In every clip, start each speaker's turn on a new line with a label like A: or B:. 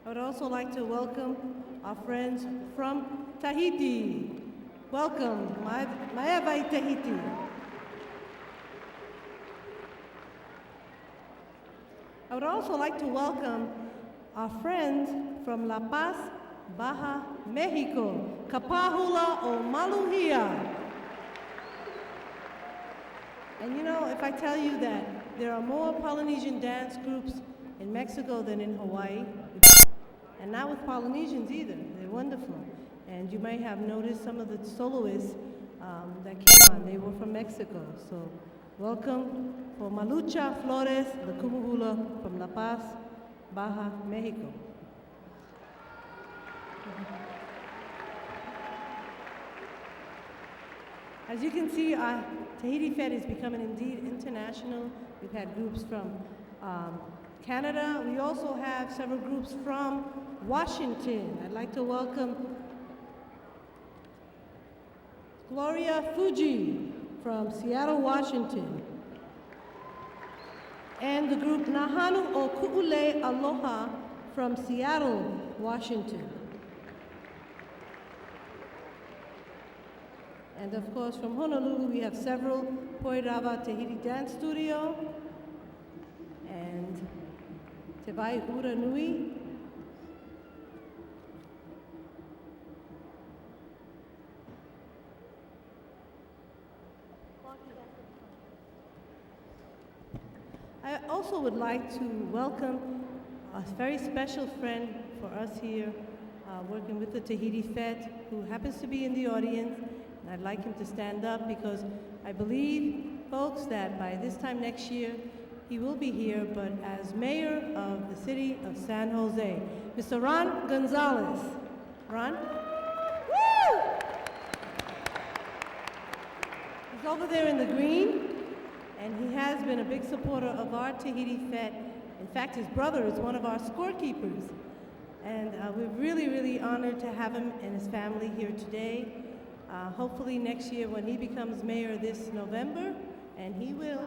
A: I would also like to welcome our friends from Tahiti. Welcome, Maevai Tahiti. I would also like to welcome our friends from La Paz, Baja, Mexico, Kapahula o Maluhia. And you know, if I tell you that there are more Polynesian dance groups in Mexico than in Hawaii, and not with Polynesians either, they're wonderful. And you may have noticed some of the soloists that came on, they were from Mexico. So welcome for Malucha Flores, the Kumuhula from La Paz, Baja, Mexico. As you can see, Tahiti Fete is becoming indeed international. We've had groups from Canada. We also have several groups from Washington. I'd like to welcome Gloria Fuji from Seattle, Washington. And the group Nahanu o Ku'ule Aloha from Seattle, Washington. And of course, from Honolulu, we have several Poirava Tahiti Dance Studio and Te Vai Ura Nui. I also would like to welcome a very special friend for us here working with the Tahiti Fete, who happens to be in the audience. And I'd like him to stand up because I believe, folks, that by this time next year, he will be here, but as mayor of the city of San Jose. Mr. Ron Gonzalez. Ron? Woo! He's over there in the green, and he has been a big supporter of our Tahiti Fete. In fact, his brother is one of our scorekeepers. And we're really, really honored to have him and his family here today. Hopefully next year when he becomes mayor this November, and he will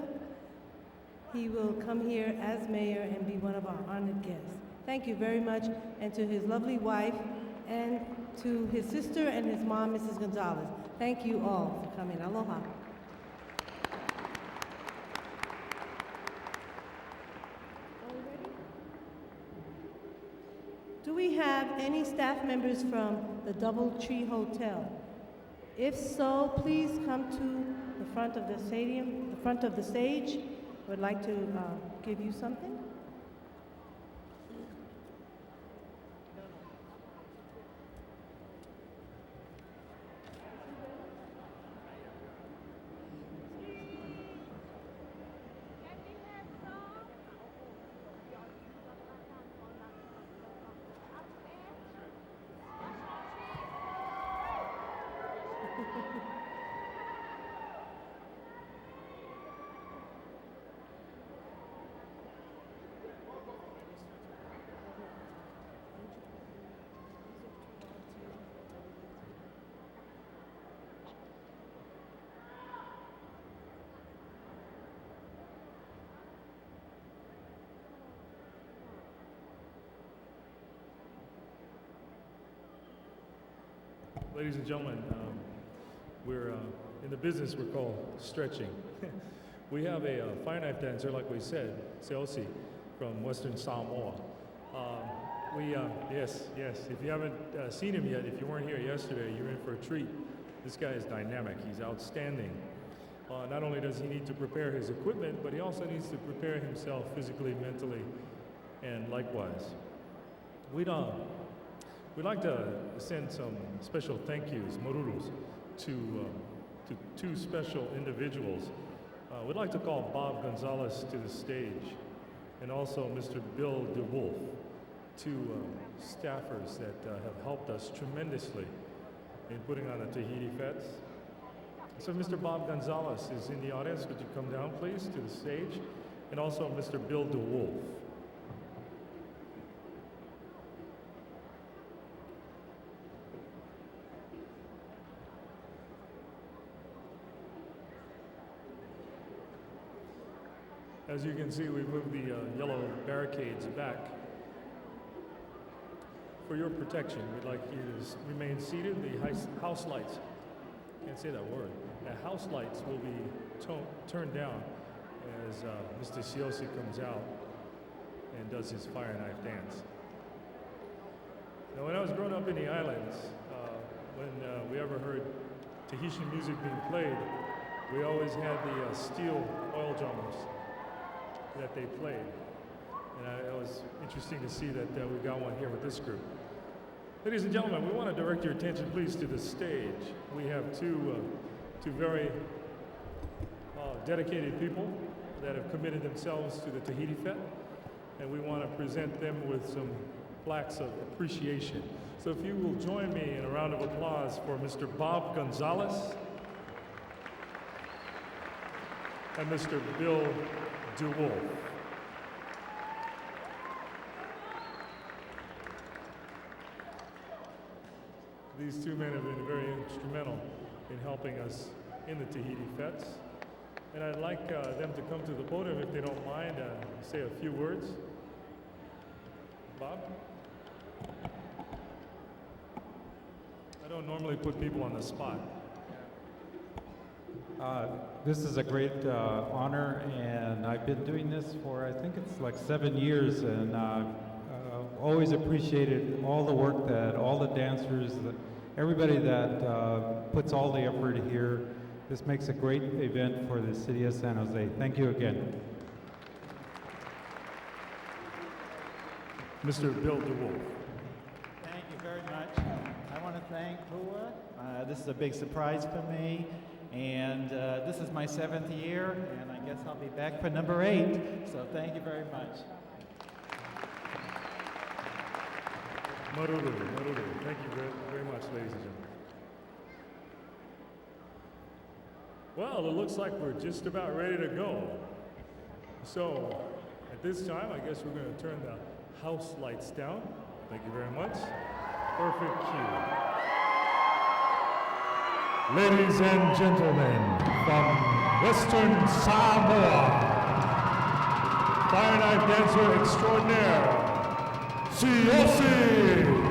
A: come here as mayor and be one of our honored guests. Thank you very much, and to his lovely wife, and to his sister and his mom, Mrs. Gonzalez. Thank you all for coming. Aloha. Do we have any staff members from the DoubleTree Hotel? If so, please come to the front of the stadium, the front of the stage. I would like to give you something.
B: Ladies and gentlemen, we're in the business we're called stretching. We have a fire knife dancer, like we said, Seosi, from Western Samoa. Yes, if you haven't seen him yet, if you weren't here yesterday, you're in for a treat. This guy is dynamic, he's outstanding. Not only does he need to prepare his equipment, but he also needs to prepare himself physically, mentally, and likewise. We'd like to send some special thank yous, morurus, to two special individuals. We'd like to call Bob Gonzalez to the stage, and also Mr. Bill DeWolf, two staffers that have helped us tremendously in putting on the Tahiti Fete. So Mr. Bob Gonzalez is in the audience. Would you come down, please, to the stage? And also Mr. Bill DeWolf. As you can see, we've moved the yellow barricades back. for your protection, we'd like you to remain seated. The house lights, can't say that word, the house lights will be turned down as Mr. Siosi comes out and does his fire knife dance. Now, when I was growing up in the islands, when we ever heard Tahitian music being played, we always had the steel oil drummers that they played. And it was interesting to see that we got one here with this group. Ladies and gentlemen, we want to direct your attention, please, to the stage. We have two very dedicated people that have committed themselves to the Tahiti Fete, and we want to present them with some plaques of appreciation. So if you will join me in a round of applause for Mr. Bob Gonzalez and Mr. Bill DeWolf. These two men have been very instrumental in helping us in the Tahiti Fetes. And I'd like them to come to the podium, if they don't mind, say a few words. Bob? I don't normally put people on the spot.
C: This is a great honor, and I've been doing this for, I think it's like 7 years, and always appreciated all the work that all the dancers, everybody that puts all the effort here. This makes a great event for the city of San Jose. Thank you again.
B: Mr. Bill DeWolf.
D: Thank you very much. I want to thank ALOHA. This is a big surprise for me. And this is my 7th year, and I guess I'll be back for number 8. So thank you very much.
B: Maruru, Maruru. Thank you very, very much, ladies and gentlemen. Well, it looks like we're just about ready to go. So at this time, I guess we're going to turn the house lights down. Thank you very much. Perfect cue. Ladies and gentlemen, from Western Samoa, fire knife dancer extraordinaire, Siosi!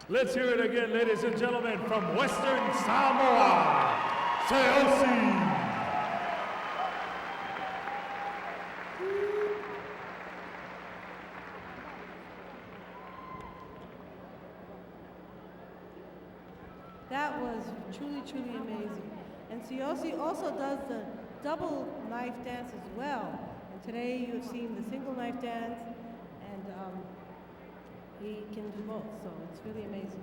B: Let's hear it again, ladies and gentlemen, from Western Samoa, Seosi.
A: That was truly, truly amazing. And Seosi also does the double knife dance as well. And today you have seen the single knife dance, and he can do both, so it's really amazing.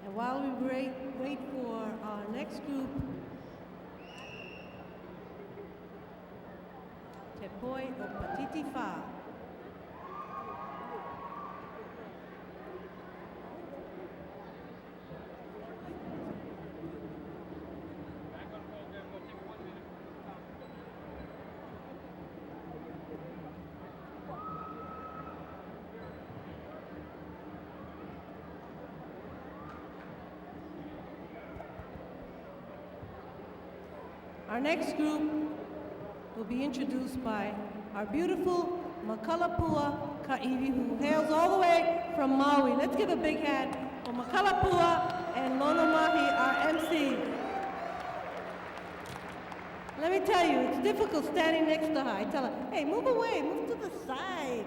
A: And while we wait for our next group, Te Poi o Tahiti Fete. Our next group will be introduced by our beautiful Makalapua Ka'iwi, who hails all the way from Maui. Let's give a big hand for Makalapua and Lonomahi, our MC. Let me tell you, it's difficult standing next to her. I tell her, hey, move away, move to the side.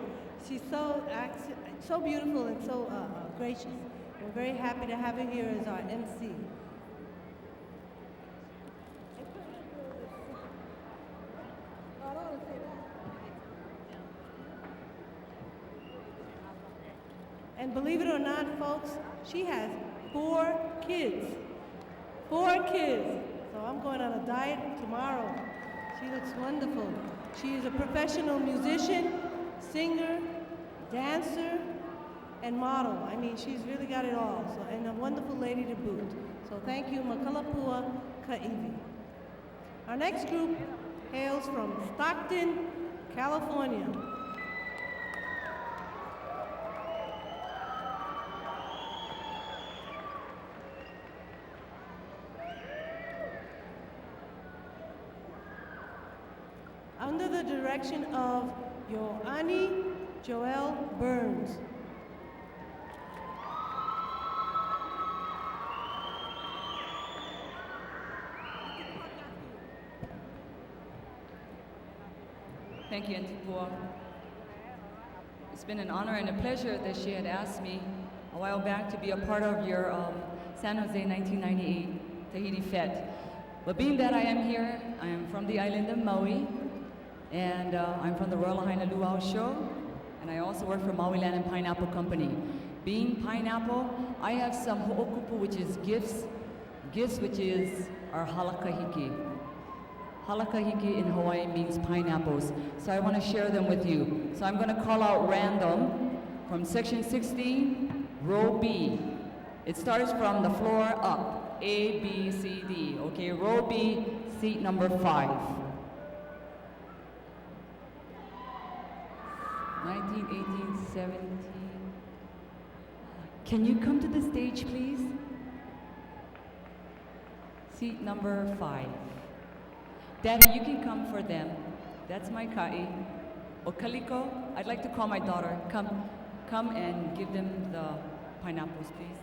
A: She's so beautiful and so gracious. We're very happy to have her here as our MC. And believe it or not, folks, she has 4 kids. 4 kids. So I'm going on a diet tomorrow. She looks wonderful. She is a professional musician, singer, dancer, and model. I mean, she's really got it all. So, and a wonderful lady to boot. So thank you, Makalapua Ka'iwi. Our next group hails from Stockton, California. Under the direction of Yoani Joel Burns.
E: Thank you, Auntie Pua. It's been an honor and a pleasure that she had asked me a while back to be a part of your San Jose 1998 Tahiti Fete. But being that I am here, I am from the island of Maui, and I'm from the Royal Lahaina Luau Show, and I also work for Maui Land and Pineapple Company. Being pineapple, I have some ho'okupu, which is gifts, which is our halakahiki. Halakahiki in Hawaii means pineapples, so I want to share them with you. So I'm going to call out random from section 16, row B. It starts from the floor up, A, B, C, D. Okay, row B, seat number 5. 19, 18, 17. Can you come to the stage, please? Seat number 5. Daddy, you can come for them. That's my ka'i. Okaliko, I'd like to call my daughter. Come and give them the pineapples, please.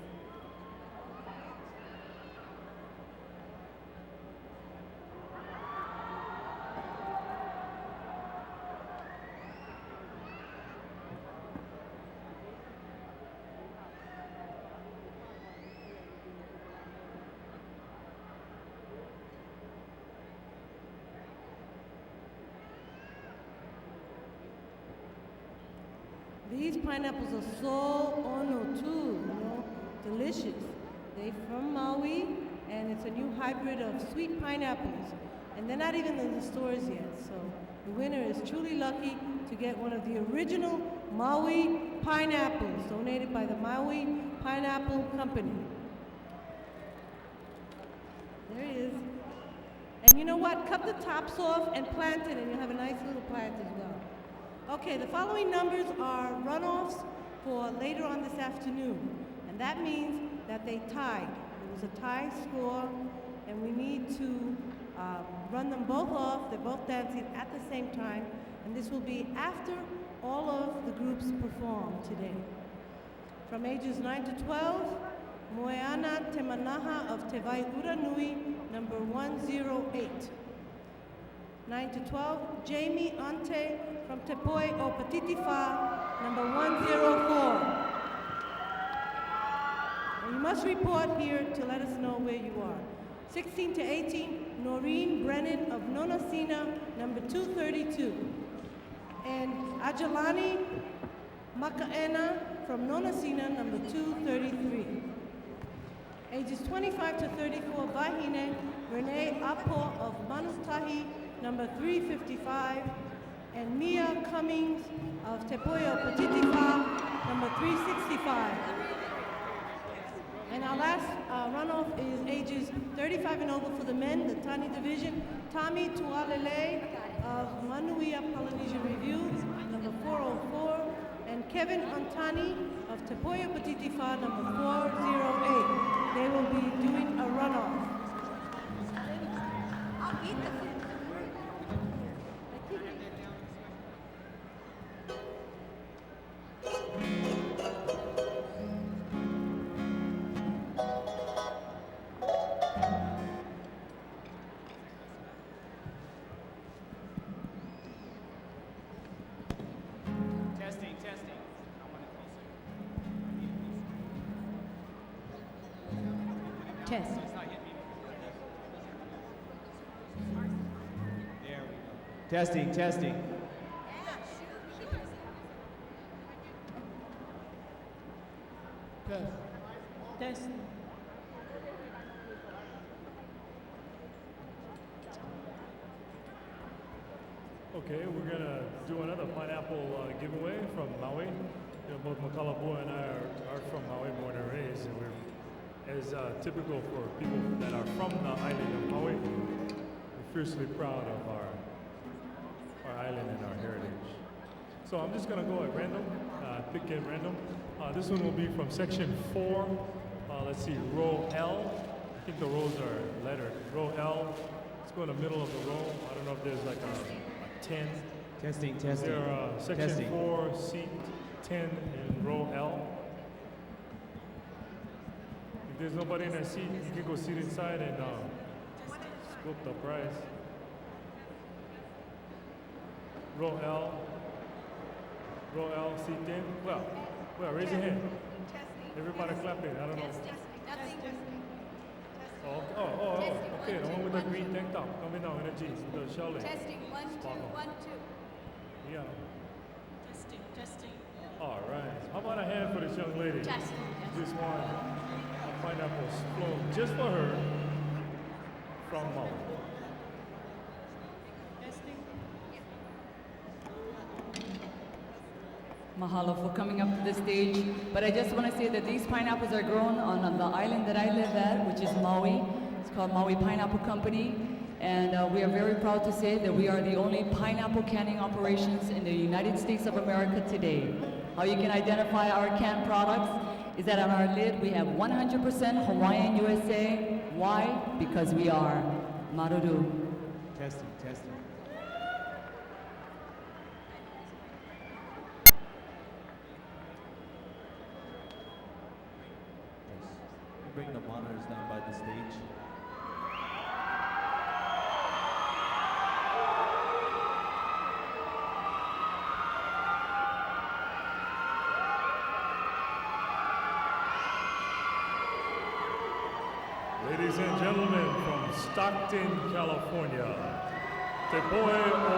A: These pineapples are so ono too, you know, delicious. They're from Maui, and it's a new hybrid of sweet pineapples. And they're not even in the stores yet, so the winner is truly lucky to get one of the original Maui pineapples donated by the Maui Pineapple Company. There it is. And you know what? Cut the tops off and plant it, and you'll have a nice little plant as well. Okay, the following numbers are runoffs for later on this afternoon. And that means that they tied. It was a tie score, and we need to run them both off. They're both dancing at the same time. And this will be after all of the groups perform today. From ages 9 to 12, Moeana Temanaha of Te Waiuranui, number 108. 9 to 12, Jamie Ante from Te Poi o Patitifa, number 104. And you must report here to let us know where you are. 16 to 18, Noreen Brennan of Nonasina, number 232. And Ajalani Makaena from Nonasina, number 233. Ages 25 to 34, Vahine Renee Apo of Manustahi, number 355. And Mia Cummings of Tepoyo Patitifa, number 365. And our last runoff is ages 35 and over for the men, the Tani division. Tommy Tualele of Manuia Polynesian Review, number 404. And Kevin Antani of Tepoyo Patitifa, number 408. They will be doing a runoff. I'll eat the food. Test.
F: Testing, testing.
A: Test. Test.
B: Okay, we're gonna do another pineapple giveaway from Maui. You know, both Makalapua and I are from Maui, born and raised, and we're, as typical for people that are from the island of Maui, we're fiercely proud of our island and our heritage. So I'm just gonna go at random, pick at random. This one will be from section 4. Let's see, row L. I think the rows are lettered. Row L. Let's go in the middle of the row. I don't know if there's like a 10.
F: Testing, testing.
B: There, section
F: testing.
B: 4, seat 10 in row L. If there's nobody in that seat, you can go sit inside and scoop the prize. Row L, seat 10. Well, raise your hand. Everybody clapping. I don't know. Okay. The one with the green tank top coming down in the jeans, with the shell.
G: Testing, 1, 2, 1, 2.
B: Yeah.
G: Testing.
B: All right. How about a hand for this young lady?
G: Testing.
B: Just one pineapple flown just for her from Maui.
E: Mahalo for coming up to the stage. But I just want to say that these pineapples are grown on the island that I live at, which is Maui. It's called Maui Pineapple Company. And we are very proud to say that we are the only pineapple canning operations in the United States of America today. How you can identify our canned products is that on our lid we have 100% Hawaiian USA. Why? Because we are Maruru.
F: Testing, testing. Bring the monitors down by the stage.
B: Ladies and gentlemen, from Stockton, California, Te Poi o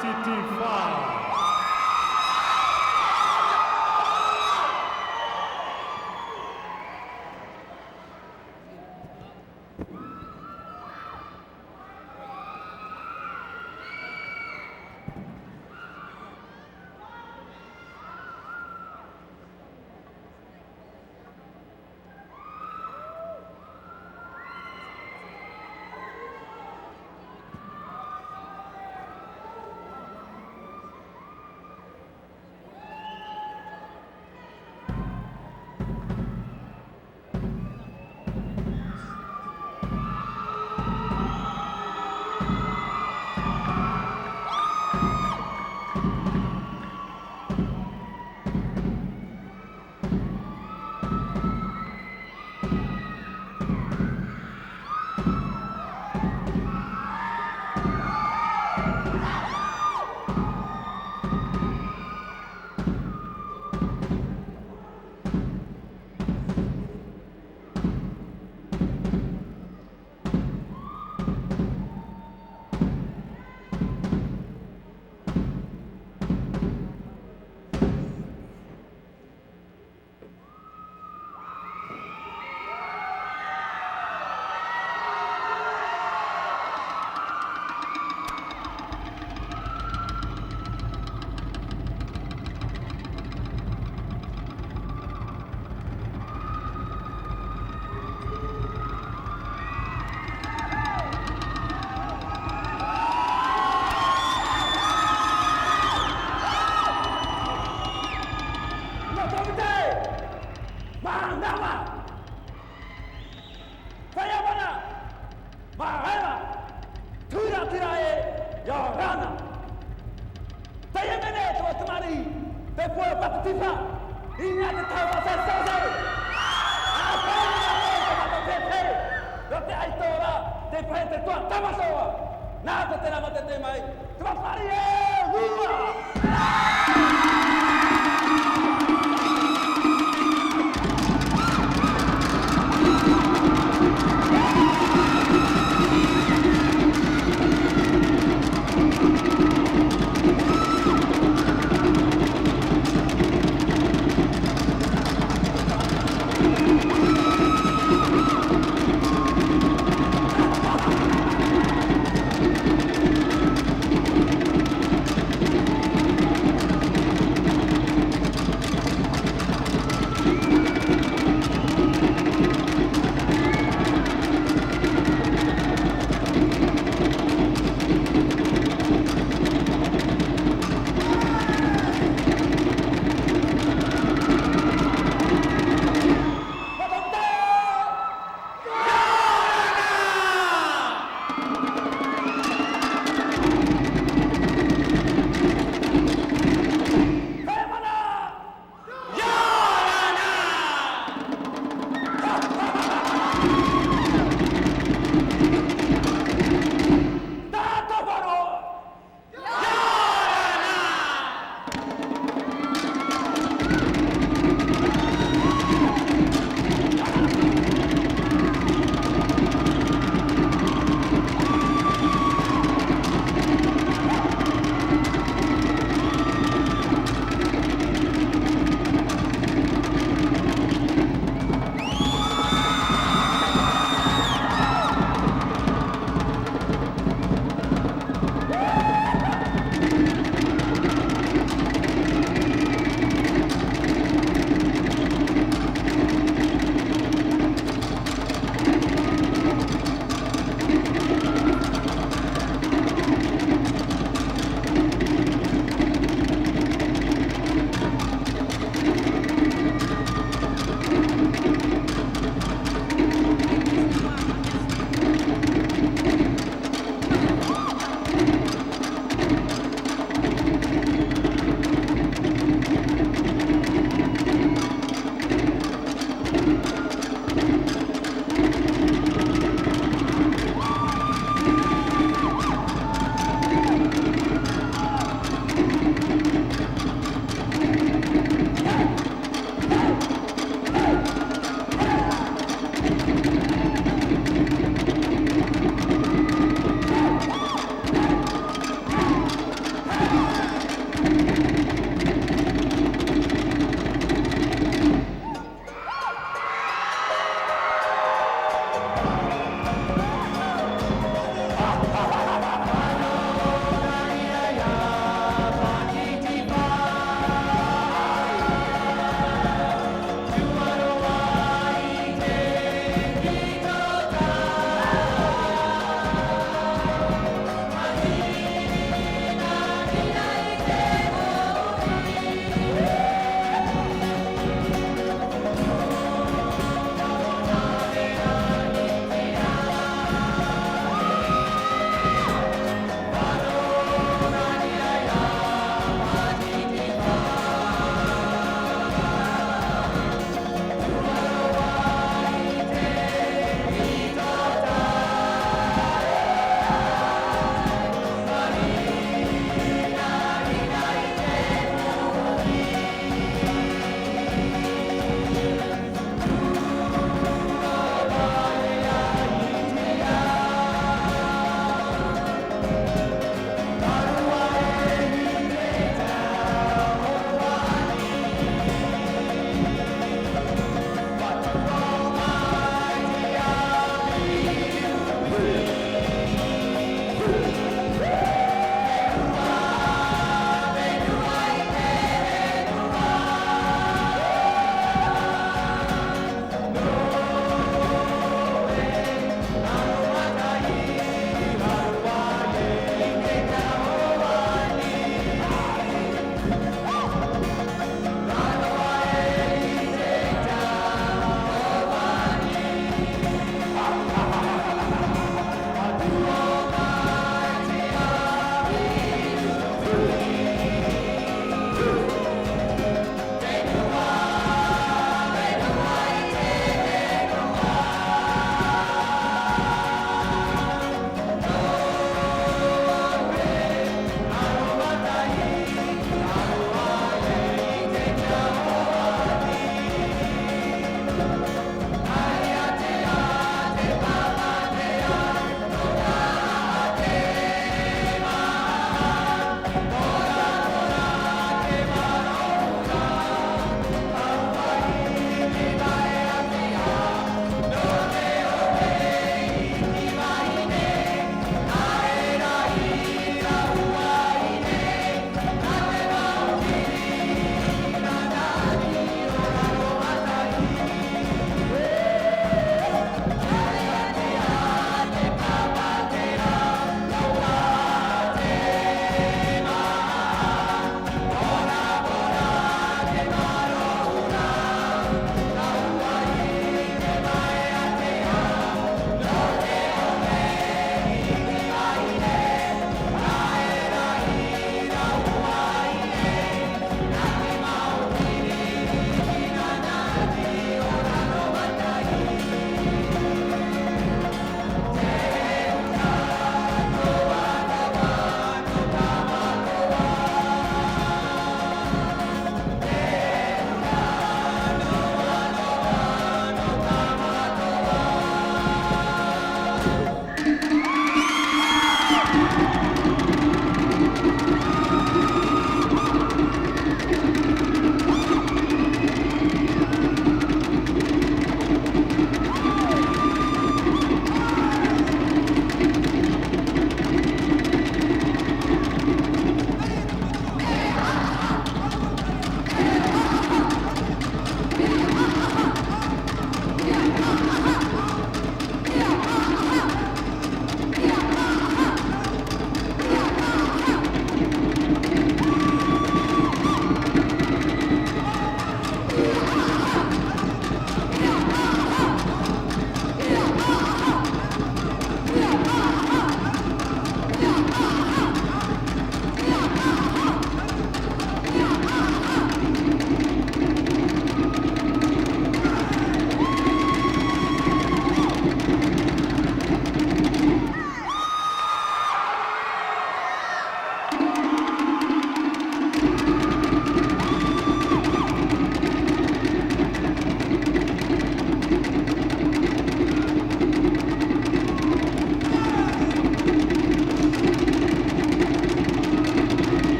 B: Patitifa.
H: Na te tera mate te mai. Te whapari e! Hua!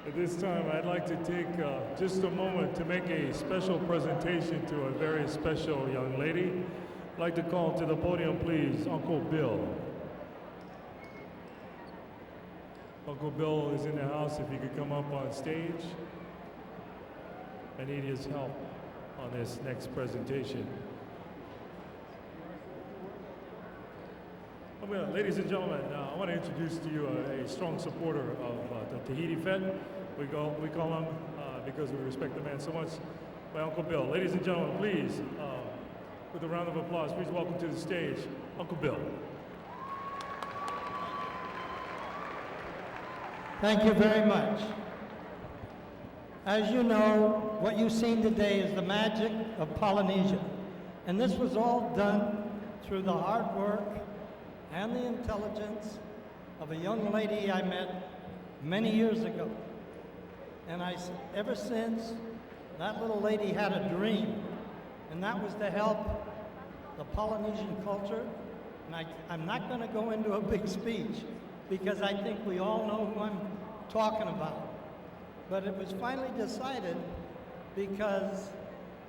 B: At this time, I'd like to take just a moment to make a special presentation to a very special young lady. I'd like to call to the podium, please, Uncle Bill. Uncle Bill is in the house. If he could come up on stage. I need his help on this next presentation. Ladies and gentlemen, I want to introduce to you a strong supporter of the Tahiti Fete. We call him, because we respect the man so much, my Uncle Bill. Ladies and gentlemen, please, with a round of applause, please welcome to the stage, Uncle Bill.
I: Thank you very much. As you know, what you've seen today is the magic of Polynesia. And this was all done through the hard work and the intelligence of a young lady I met many years ago. And ever since, that little lady had a dream, and that was to help the Polynesian culture. And I'm not going to go into a big speech, because I think we all know who I'm talking about. But it was finally decided, because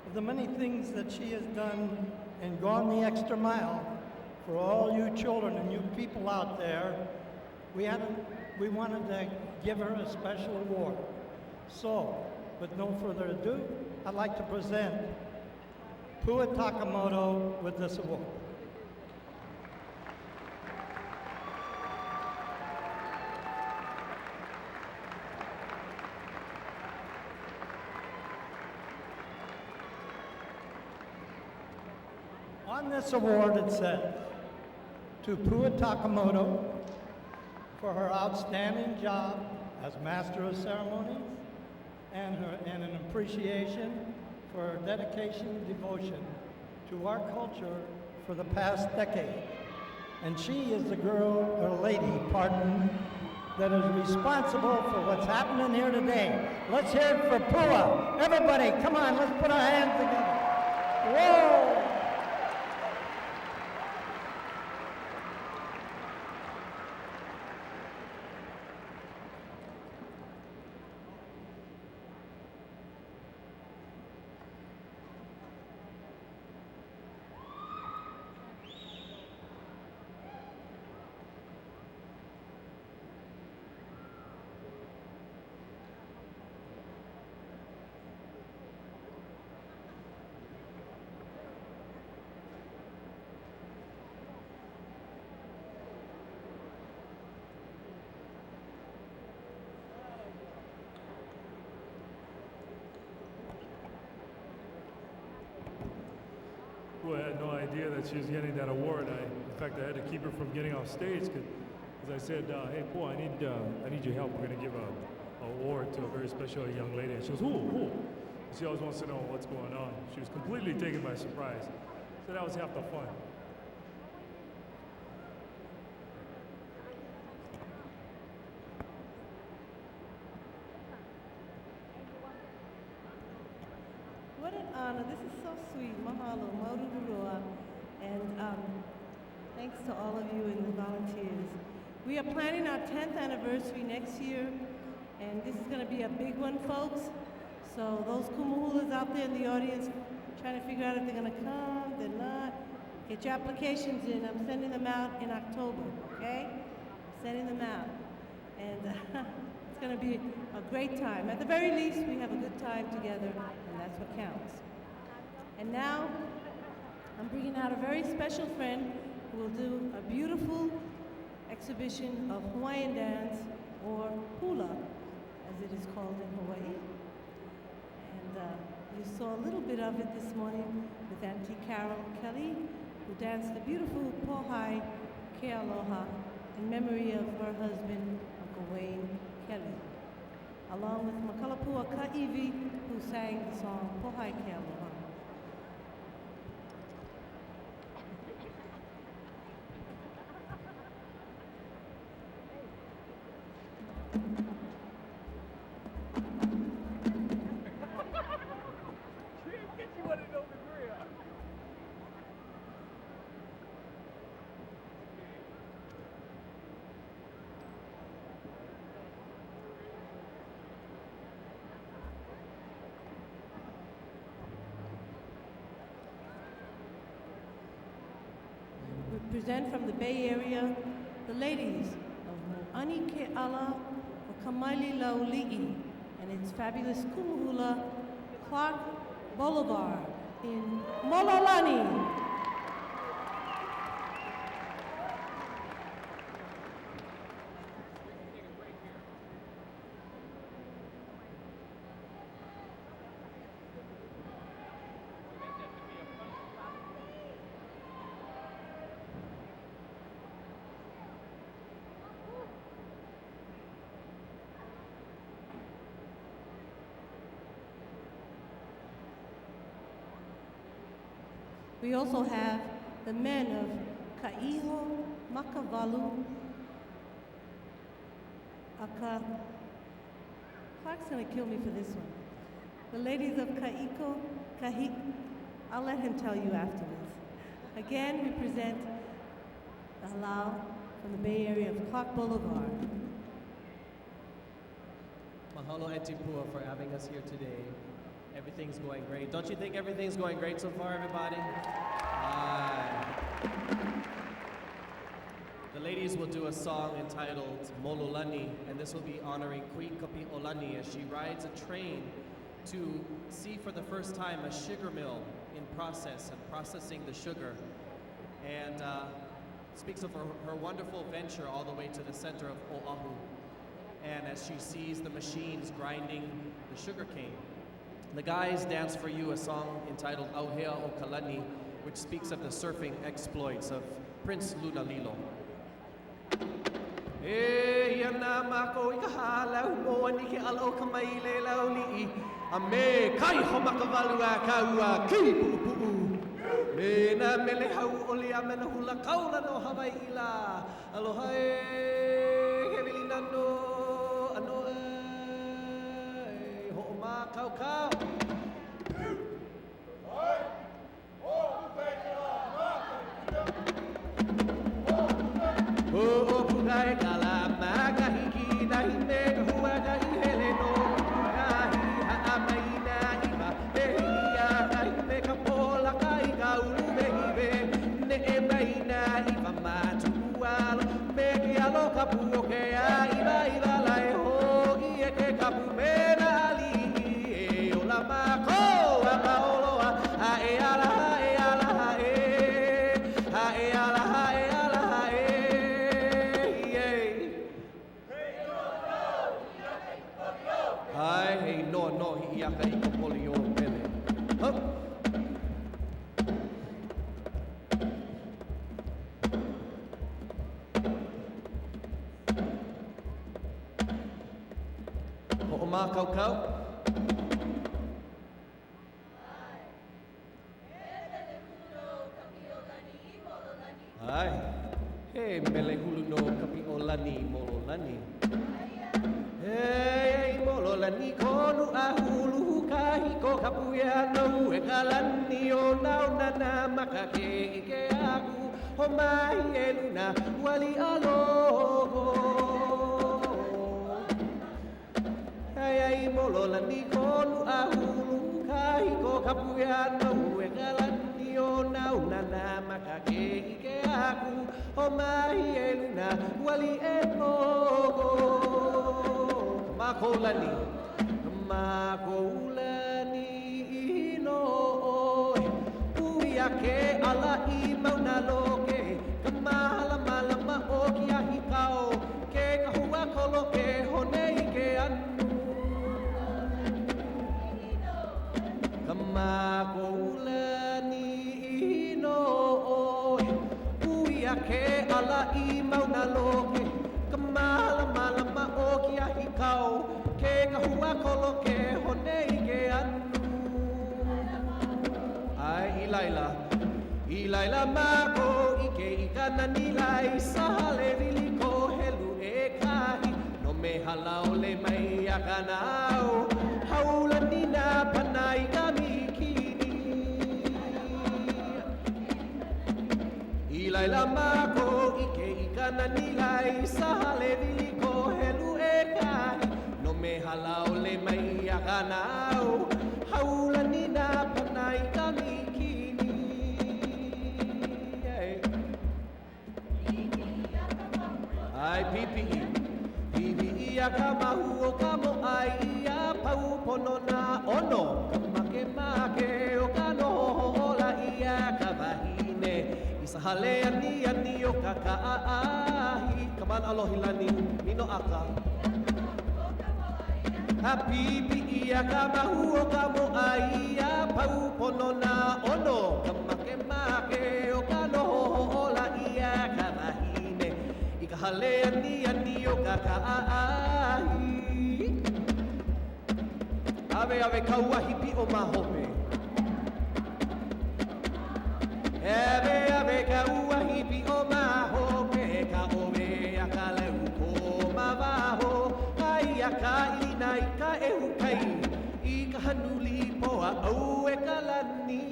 I: of the many things that she has done and gone the extra mile for all you children and you people out there, we wanted to give her a special award. So, with no further ado, I'd like to present Pua Takamoto with this award. On this award it says, to Pua Takamoto for her outstanding job as Master of Ceremonies and an appreciation for her dedication and devotion to our culture for the past decade. And she is the girl, or lady, pardon, that is responsible for what's happening here today. Let's hear it for Pua. Everybody, come on, let's put our hands together. Whoa!
B: I had no idea that she was getting that award. In fact, I had to keep her from getting off stage because I said, "Hey, Paul, I need your help. We're going to give an award to a very special young lady." And she goes, "Who?" She always wants to know what's going on. She was completely taken by surprise. So that was half the fun.
A: What an honor. This is so sweet. Mahalo, Maururua. And thanks to all of you and the volunteers. We are planning our 10th anniversary next year, and this is going to be a big one, folks. So those kumuhulas out there in the audience trying to figure out if they're going to come, they're not. Get your applications in. I'm sending them out in October, okay? Sending them out. And it's going to be a great time. At the very least, we have a good time together, and that's what counts. And now, I'm bringing out a very special friend who will do a beautiful exhibition of Hawaiian dance, or hula, as it is called in Hawaii. And you saw a little bit of it this morning with Auntie Carol Kelly, who danced the beautiful Pohai Ke Aloha in memory of her husband, Uncle Wayne Kelly, along with Makalapua Ka'ivi, who sang the song Pohai Ke Aloha. present from the Bay Area the ladies of Mo'ani Ke'ala o Kamaili Lauli'i and its fabulous kumuhula, Clark Boulevard in Mololani. We also have the men of Ka'iho Makavalu, Clark's gonna kill me for this one. The ladies of I'll let him tell you afterwards. Again, we present the halal from the Bay Area of Clark Boulevard.
J: Mahalo Etipua for having us here today. Everything's going great. Don't you think everything's going great so far, everybody? The ladies will do a song entitled Mololani, and this will be honoring Kui Kapi Olani as she rides a train to see for the first time a sugar mill in process and processing the sugar. And speaks of her wonderful venture all the way to the center of Oahu. And as she sees the machines grinding the sugar cane, the guys dance for you a song entitled Auhea o Kalani, which speaks of the surfing exploits of Prince Lunalilo. E yana mako ikahala mo anike alo kamai le lauli ame kai ho makavalu a kaua ki pu me na mele hau oli amena hula kaula no Hawaii ila aloha e kevilina no ano e ho ma kau kau o pugai kala maga hiki na hime hua ga hele no pugai ha amaina iba e ia ka hime ka pola kai ka ulu me hive ne e maina iba matu alo me ki alo ka puo ke a iba iba lai ho i e ke ka pu me na ali e o la ma ko a ka oloa a e ala e ala e ala ai hei no hi ia kai ko poli o pele hop o ma kau kau ai he mele hulu no kapi olani mololani hey mololani konu ahulu kahi ko kapuya no e kalani o nau nana makake ike aku ho mai eluna wali alo hey mololani konu ahulu kahi ko kapuya no e kalani o nau nana makake ike aku ho mai eluna wali elo Makolani, Makolani no Uia ke ala I mauna loke Kamala malama o kia hikao Ke kahua kolo ke honei ke anu Makolani no Uia ke ala I mauna loke Kamala malama o kia hikao Ke kahua kolo ke honei ke anu Ai ilaila mako ike ikana nilai Sahale vili ko helu e kahi No me halao le mai a kanao Haula nina panai kamikini Ilaila mako ike ikana nilai Sahale vili ko helu e kahi No me halao le mai a kanao Haula nina panai kamikini Ai pipi pipi ia ka mahu o ka mo'ai ia pau pono na ono ka make o ka noho ola ia ka wahine i sa hale ani o ka kaahi ka man alohi lani mino aka ha pipi ia ka mahu o ka mo'ai ia pau pono na ono ka make o ka noho ola ia ka wahine i ka hale ani o ka kaahi ave kaua hipi o mahope ave kaua hipi o mahope ka ove a ka leu ko mawaho kai a ka ina i ka ehu kai i ka hanuli poa au e ka lani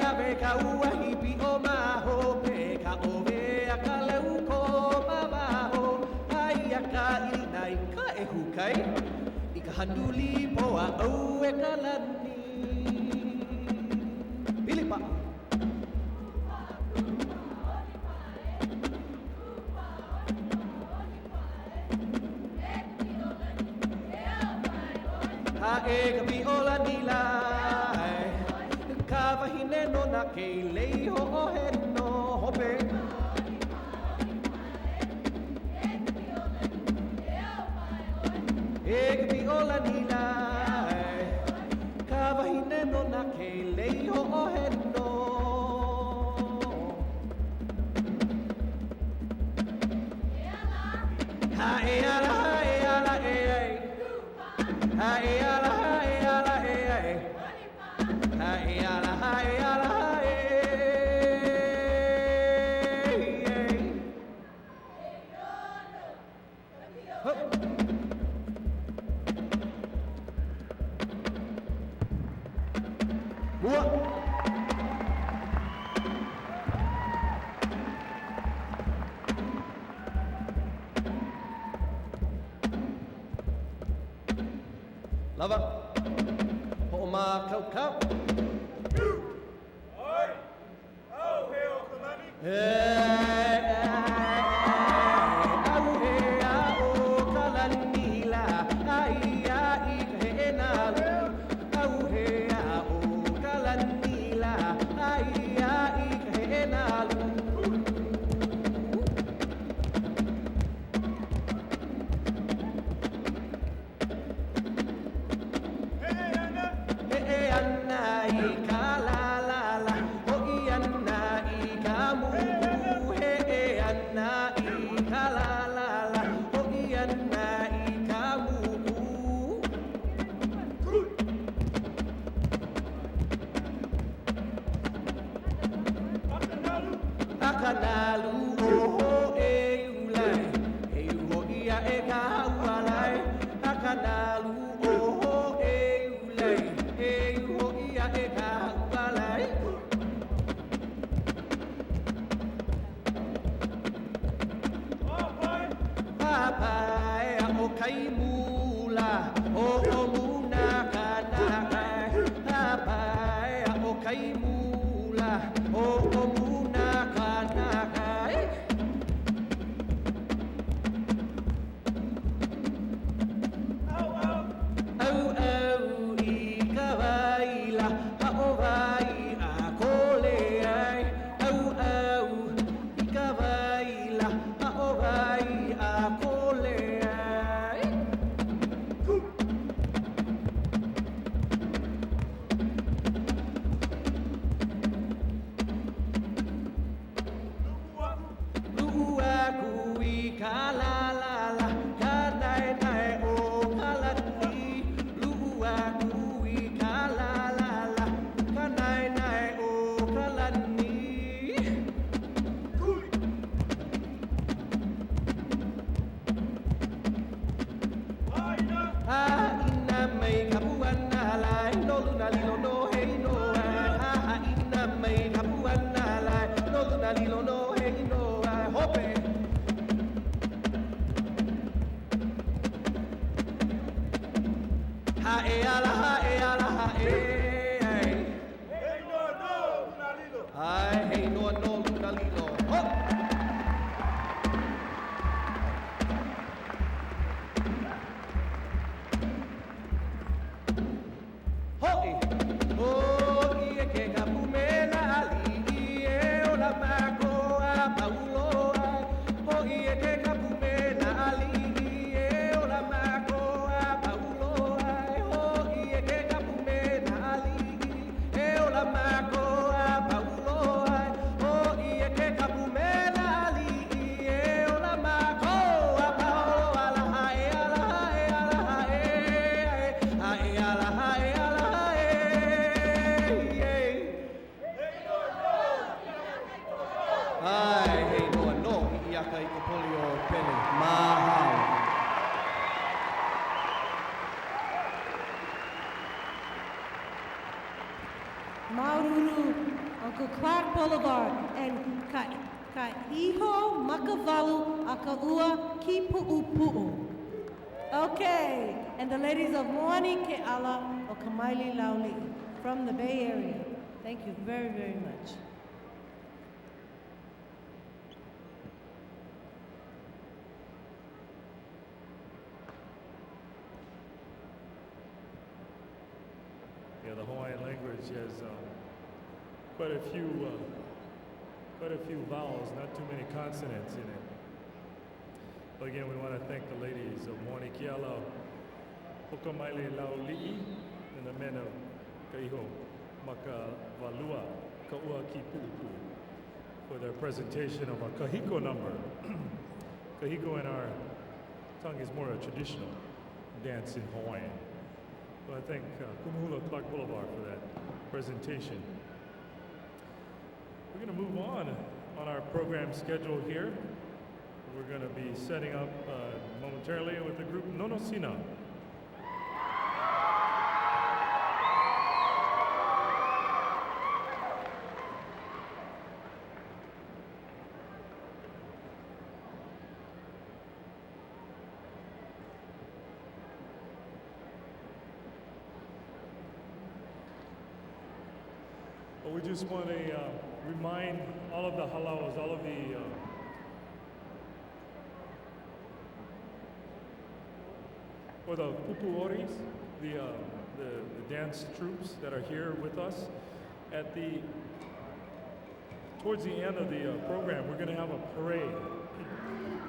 J: ave kaua hipi o mahope ka ove a ka leu ko mawaho kai a ka ina i ka ehu kai i ka hanuli poa au e ka lani Pilipa Ha e ka piola ni lai Ka wahine no na kei lei ho o he no hope E ka piola ni lai Ka wahine no na kei lei ho o he no Ha e ala e ala e ai Ha e ala e ala e ai Ha e ala e ala e What? Lava. Ho ma kau kau.
H: Oi! Oh, hey, Okamani!
J: Au he a o kalanila. Ai a I ka he na lu. Au he a o kalanila. Ai a I ka he na lu. He ana I ka la la la. Ho I ana I ka mu. He ana I ka la la la. Ho I ana I ka mu. Akanalu oho e ulai e uho ia e ka ualai Akanalu oho e ulai e uho ia e ka ualai Papai a o kai mula o muna kanaka Papai a o kai mula o muna kanaka Au I ka waila a o vai a kole ai Au I ka waila a o vai a kole ai Ai, hei noa no, i aka i kapoli o pele. Mahalo.
A: Maururu, Uncle Clark Boulevard, and Ka'iho Makavalu Akaua Ki Pu'upu'u. Okay, and the ladies of Moani Ke'ala o Kamaili Lauli from the Bay Area. Thank you very, very much.
B: Yeah, the Hawaiian language has quite a few vowels, not too many consonants in it. But again, we want to thank the ladies of Moani Kiala, Hokamaile Lauli'i, and the men of Kaiho Makavalua, Ka'ua Kipu'upu, for their presentation of our kahiko number. Kahiko in our tongue is more a traditional dance in Hawaiian. So I thank Kumuhula Clark Boulevard for that presentation. We're going to move on our program schedule here. We're going to be setting up momentarily with the group Nonosina. We just want to remind all of the halawas, all of the or the pupuoris, the dance troops that are here with us. Towards the end of the program, we're going to have a parade.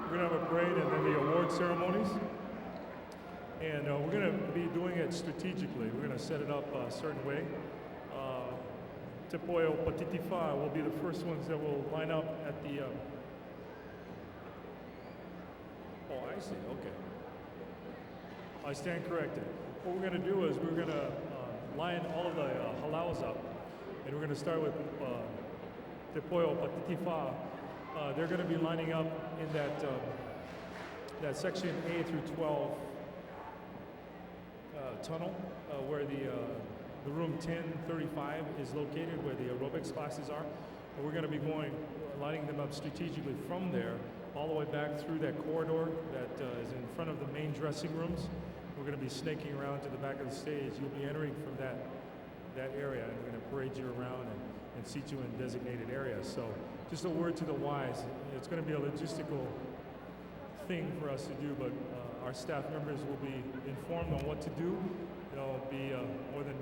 B: We're going to have a parade and then the award ceremonies. And we're going to be doing it strategically. We're going to set it up a certain way. Tepoyo Patitifa will be the first ones that will line up at the. Oh, I see. Okay. I stand corrected. What we're going to do is we're going to line all of the halawas up, and we're going to start with Tepoyo Patitifa. They're going to be lining up in that section A through 12 tunnel where the room 1035 is located, where the aerobics classes are. And we're going to be lining them up strategically from there, all the way back through that corridor that is in front of the main dressing rooms. We're going to be snaking around to the back of the stage. You'll be entering from that area, and we're going to parade you around and seat you in designated areas. So just a word to the wise. It's going to be a logistical thing for us to do, but our staff members will be informed on what to do. They'll be more than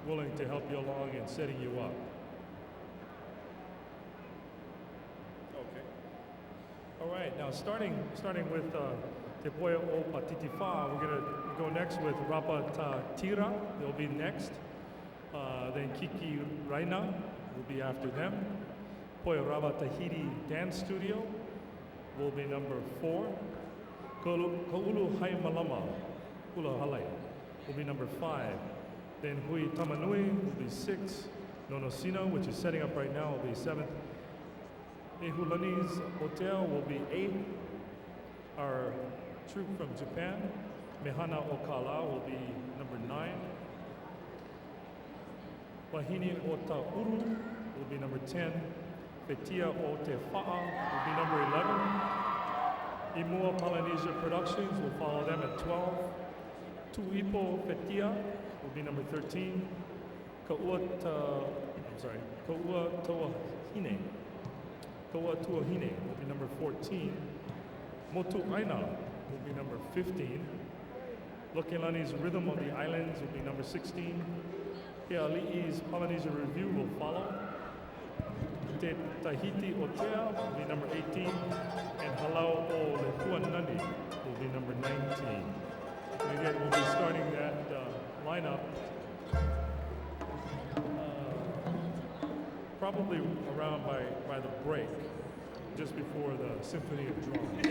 B: willing to help you along in setting you up. Okay. All right, now starting with Tepoyo o Patitifa, we're going to go next with Rapa Tira. They'll be next. Then Kiki Raina will be after them. Poyo Rapa Tahiti Dance Studio will be number 4. Ko'ulu Hai Malama, Hula Halai, will be number 5. Then Hui Tamanui will be 6. Nonosina, which is setting up right now, will be 7th. Ehulani's Hotel will be 8th. Our troop from Japan, Mehana Okala, will be number 9. Wahine o Ta'uru will be number 10. Fetia o Te Fa'a will be number 11. Imua Polynesia Productions will follow them at 12. Tuipo Fetia will be number 13. Ka'ua Tuahine will be number 14. Motu Aina will be number 15. Lokelani's Rhythm of the Islands will be number 16. Keali'i's Polynesia Review will follow. Te Tahiti Otea will be number 18. And Halau o Lehuanani will be number 19. And again, we'll be starting that lineup probably around by the break, just before the Symphony of Drums.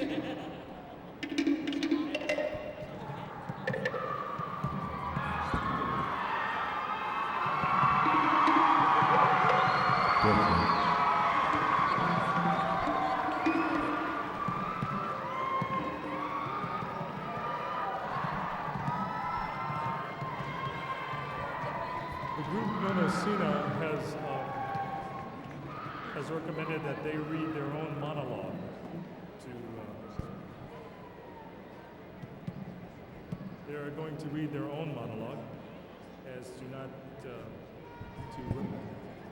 B: recommended that they read their own monologue they are going to read their own monologue as to not to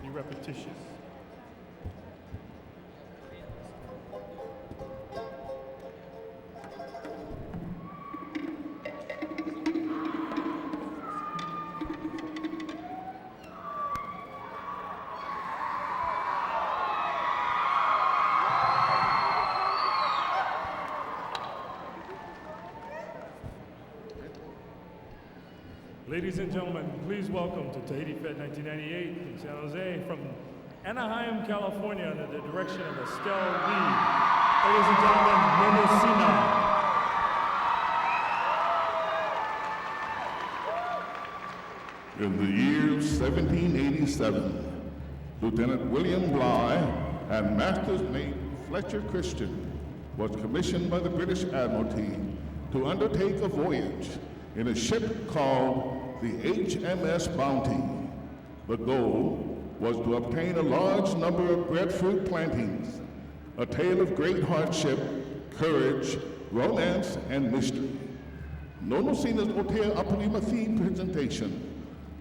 B: be repetitious. Ladies and gentlemen, please welcome to Tahiti Fete 1998 in San Jose from Anaheim, California, under the direction of Estelle Lee. Ladies and gentlemen, Momosina.
K: In the year 1787, Lieutenant William Bligh and Master's Mate Fletcher Christian was commissioned by the British Admiralty to undertake a voyage in a ship called the HMS Bounty. The goal was to obtain a large number of breadfruit plantings, a tale of great hardship, courage, romance, and mystery. Nonosina's Hotel Apurimathi presentation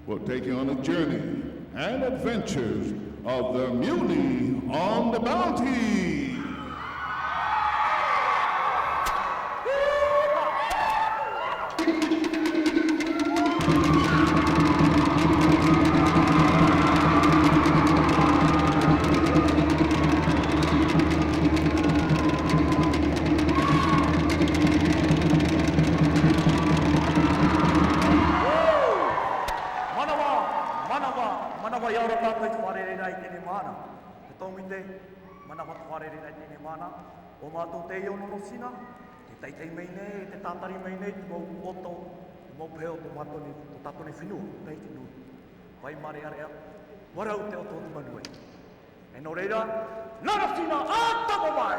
K: will take you on a journey and adventures of the Muni on the Bounty.
H: O mātou te io nonosina, te teitei mei nei, te tātari mei nei, te mau oto, te mau peo, te matoni, te tātoni whinua, teiti nui. Pai mare area, warau te oto te manuei. E no reira, nonosina, ātako mai!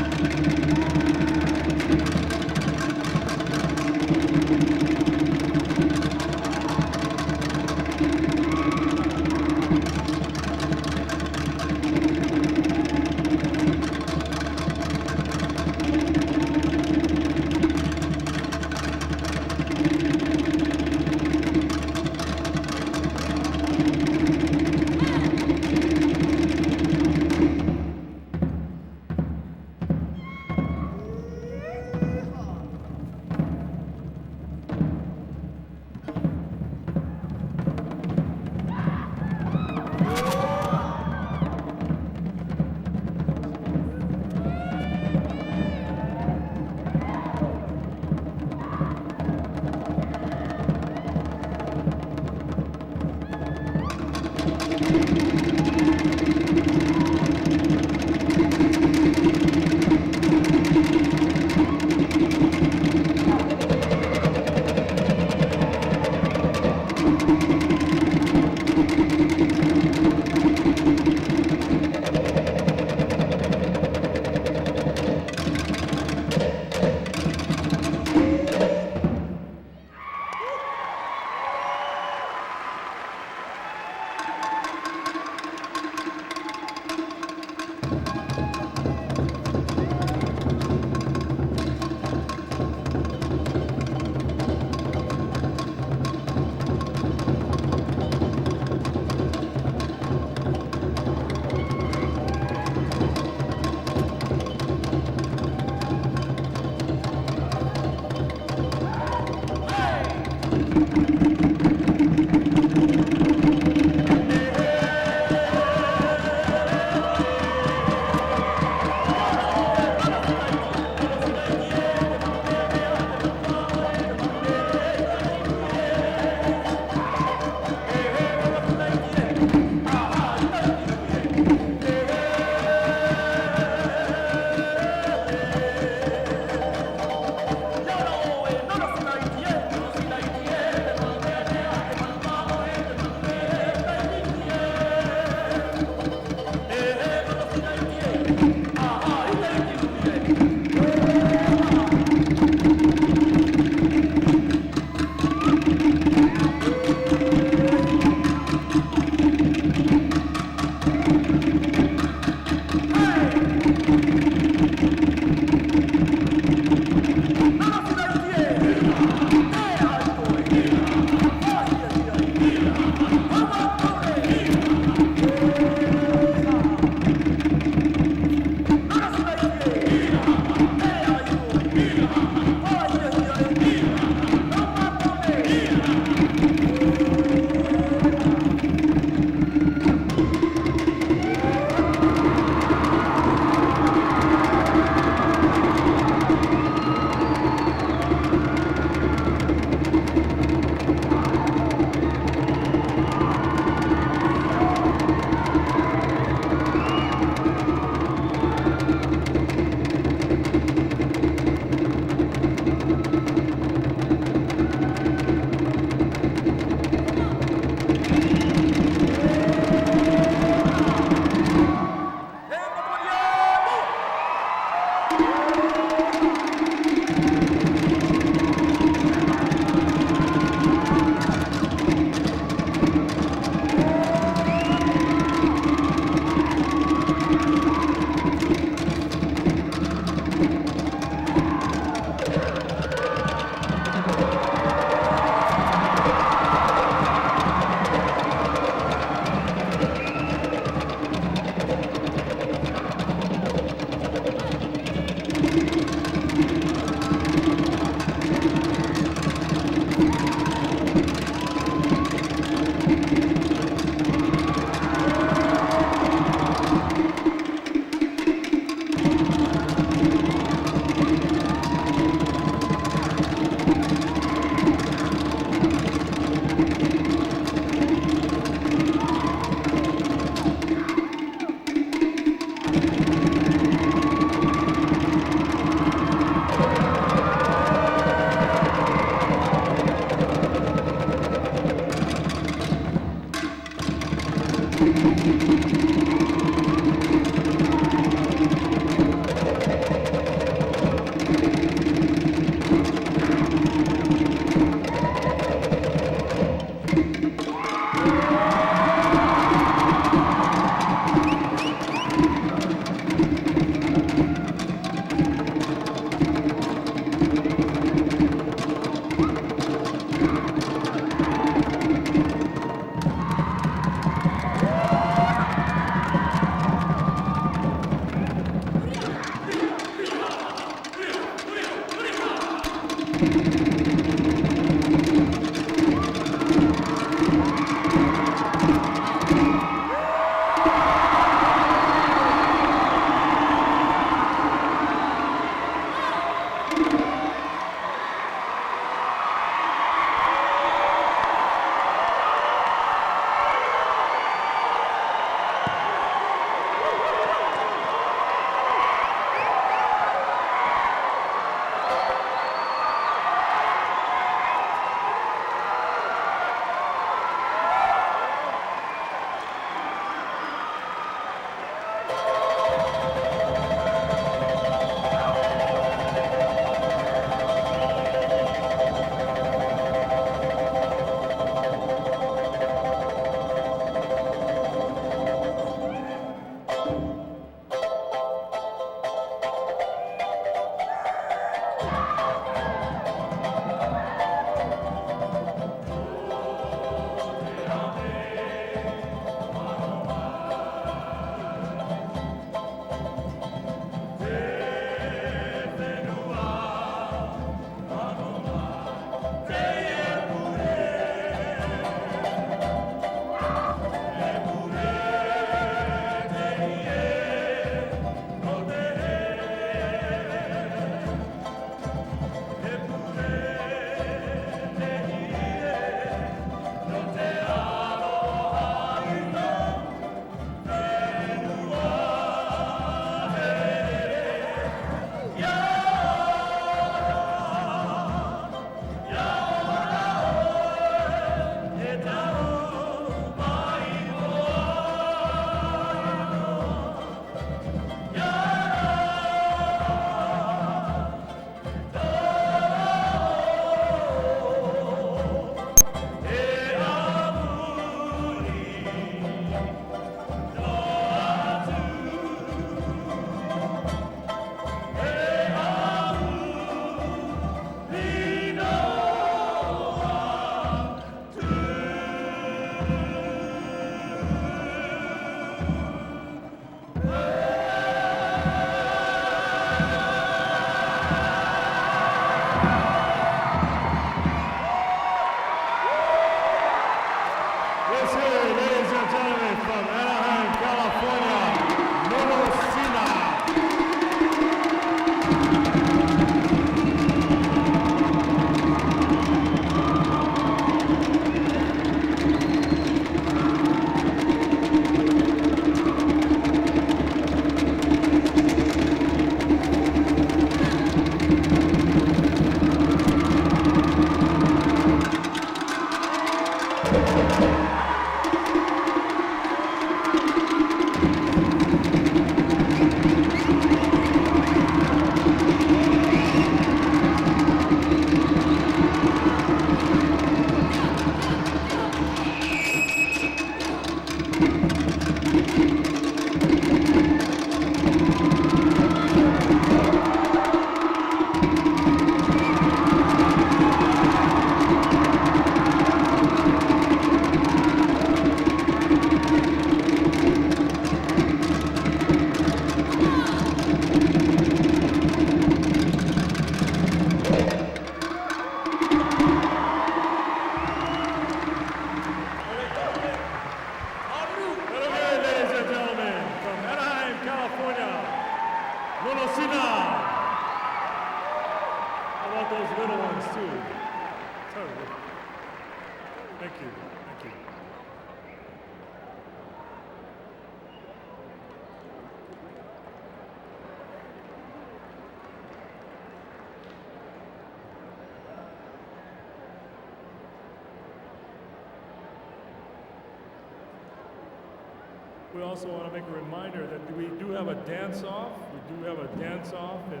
B: We also want to make a reminder that we do have a dance-off. We do have a dance-off in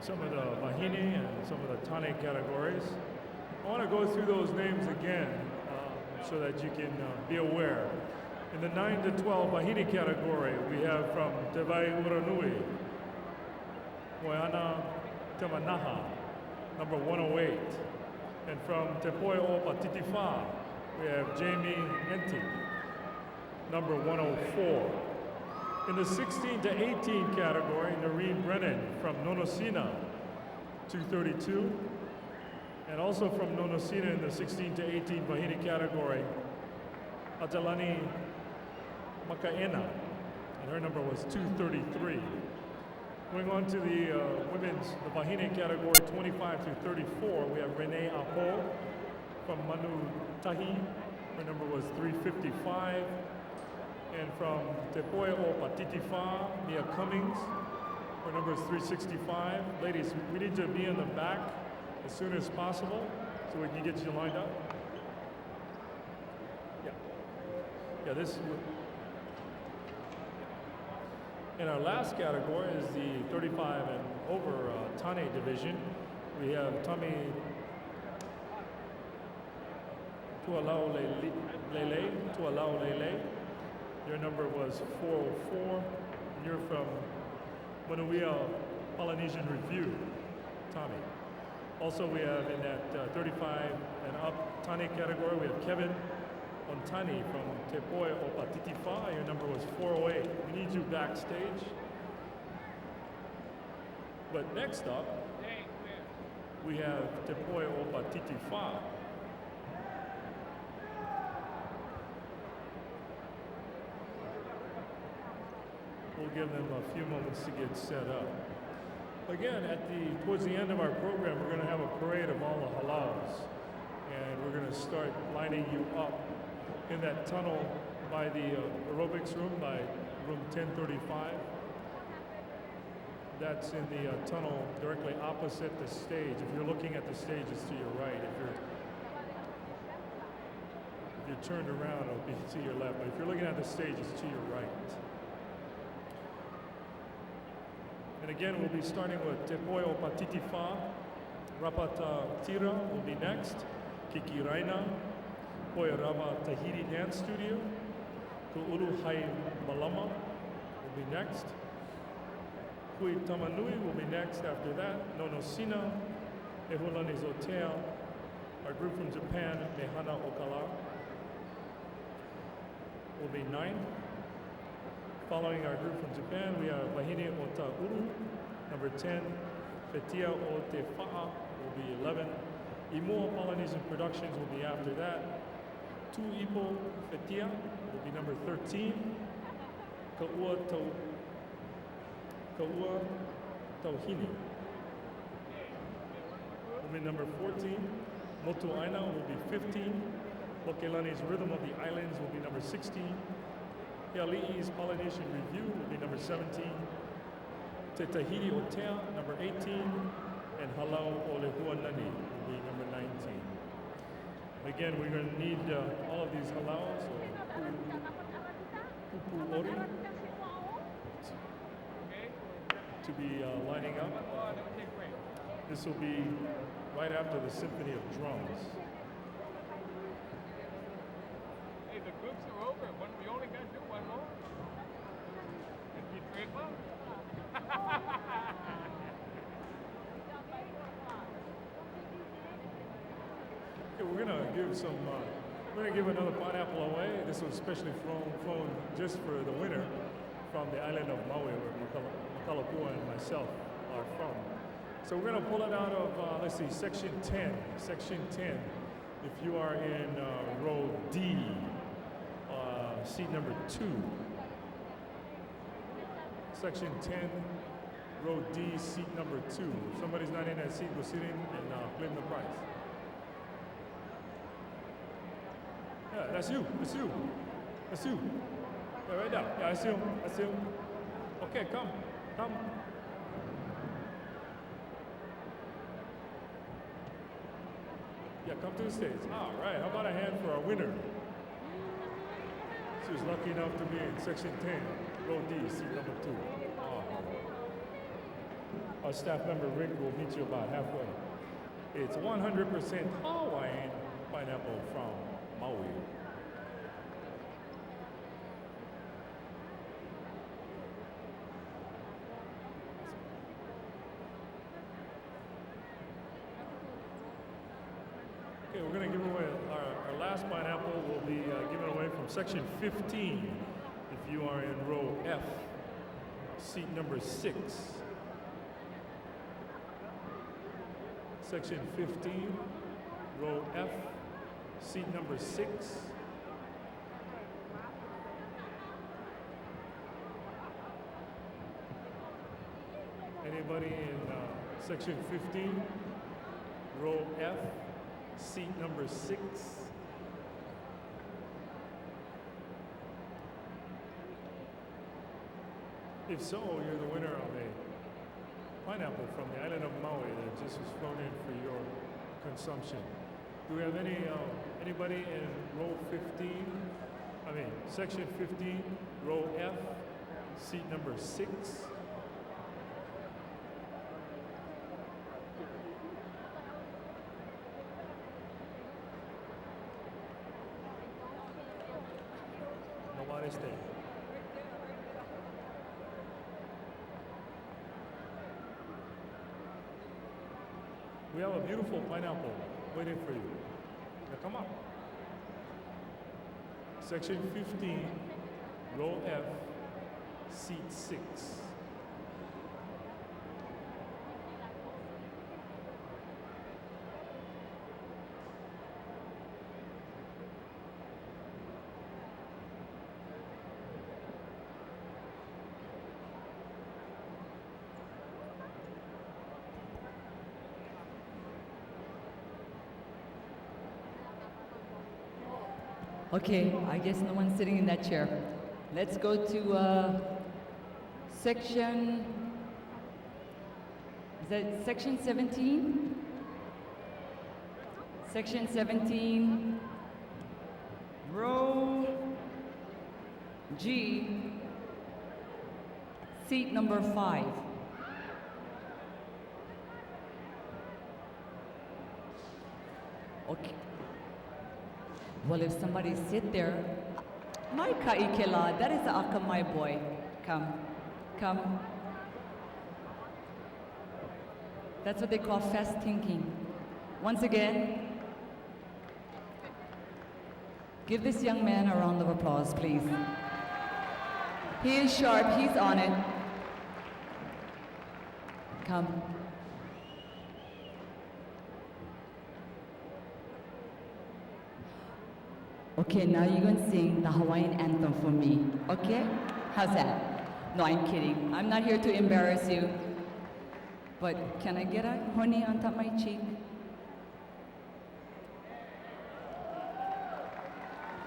B: some of the Wahine and some of the Tane categories. I want to go through those names again so that you can be aware. In the 9 to 12 Wahine category, we have from Te Wai Uranui, Moeana Temanaha, number 108. And from Te Poe o Patitifa, we have Jamie Enti, number 104. In the 16 to 18 category, Noreen Brennan from Nonosina, 232. And also from Nonosina in the 16 to 18 Wahine category, Atalani Makaena, and her number was 233. Going on to the women's, the Wahine category 25 through 34, we have Renee Aho from Manu Tahi. Her number was 355. And from Te Poe o Patitifa, Mia Cummings. Her number is 365. Ladies, we need to be in the back as soon as possible so we can get you lined up. Yeah, this. And our last category is the 35 and over Tane division. We have Tommy Tualau Lele. Your number was 404. And you're from Manuia Polynesian Review, Tommy. Also, we have in that 35 and up Tane category, we have Kevin Ontani from Te Poe o Patitifa. Your number was 408. We need you backstage. But next up, we have Te Poe o Patitifa. We'll give them a few moments to get set up. Again, towards the end of our program, we're going to have a parade of all the halals. And we're going to start lining you up in that tunnel by the aerobics room, by room 1035. That's in the tunnel directly opposite the stage. If you're looking at the stage, it's to your right. If you're turned around, it'll be to your left. But if you're looking at the stage, it's to your right. And again, we'll be starting with Te Poe o Patitifa. Rapata Tira will be next. Kiki Raina. Poirava Tahiti Dance Studio. Ku'uru Hai Malama will be next. Hui Tamanui will be next after that. Nonosina. Ehulani Zotea. Our group from Japan, Mehana Okala, will be 9. Following our group from Japan, we have Wahine o Ta'uru, number 10. Fetia o Te Fa'a will be 11. Imoa Polynesian Productions will be after that. Tu Ipo Fetia will be number 13. Ka'ua Tauhini will be number 14. Motu Aina will be 15. Hokelani's Rhythm of the Islands will be number 16. Hiali'i's Polynesian Review will be number 17. Te Tahiti Otea, number 18. And Halau Olehuanani will be number 19. Again, we're going to need all of these halaus, or pupu ori, to be lining up. This will be right after the Symphony of Drums.
L: Hey, the groups are over. We only got to do one more. It'd be 3 o'clock.
B: Okay, we're gonna give another pineapple away. This was specially flown just for the winner from the island of Maui, where Makalapua and myself are from. So we're gonna pull it out of, let's see, section 10. Section 10. If you are in row D, seat number 2. Section 10, row D, seat number 2. If somebody's not in that seat, go sit in and claim the prize. Yeah, that's you. That's you. That's you. Yeah, right now. Yeah, that's you. That's you. Okay, come. Come. Yeah, come to the stage. All right. How about a hand for our winner? She was lucky enough to be in section 10, row D, seat number 2. Our staff member Rick will meet you about halfway. It's 100% Hawaiian pineapple from Maui. Okay, we're going to give away our last pineapple will be given away from section 15 if you are in row F, seat number 6. Section 15, row F, seat number 6. Anybody in section 15, row F, seat number 6? If so, you're the winner of a pineapple from the island of Maui that just was flown in for your consumption. Do we have anybody in row 15? I mean, section 15, row F, seat number 6? Nobody's there. We have a beautiful pineapple waiting for you. Now come up. Section 15, row F, seat 6.
E: Okay, I guess no one's sitting in that chair. Let's go to section, is that section 17? Section 17, row G, seat number 5. Okay. Well, if somebody sit there, my kaikela, that is Aka, my boy. Come, come. That's what they call fast thinking. Once again, give this young man a round of applause, please. He is sharp, he's on it. Come. Okay, now you're going to sing the Hawaiian anthem for me, okay? How's that? No, I'm kidding. I'm not here to embarrass you. But can I get a honey on top of my cheek?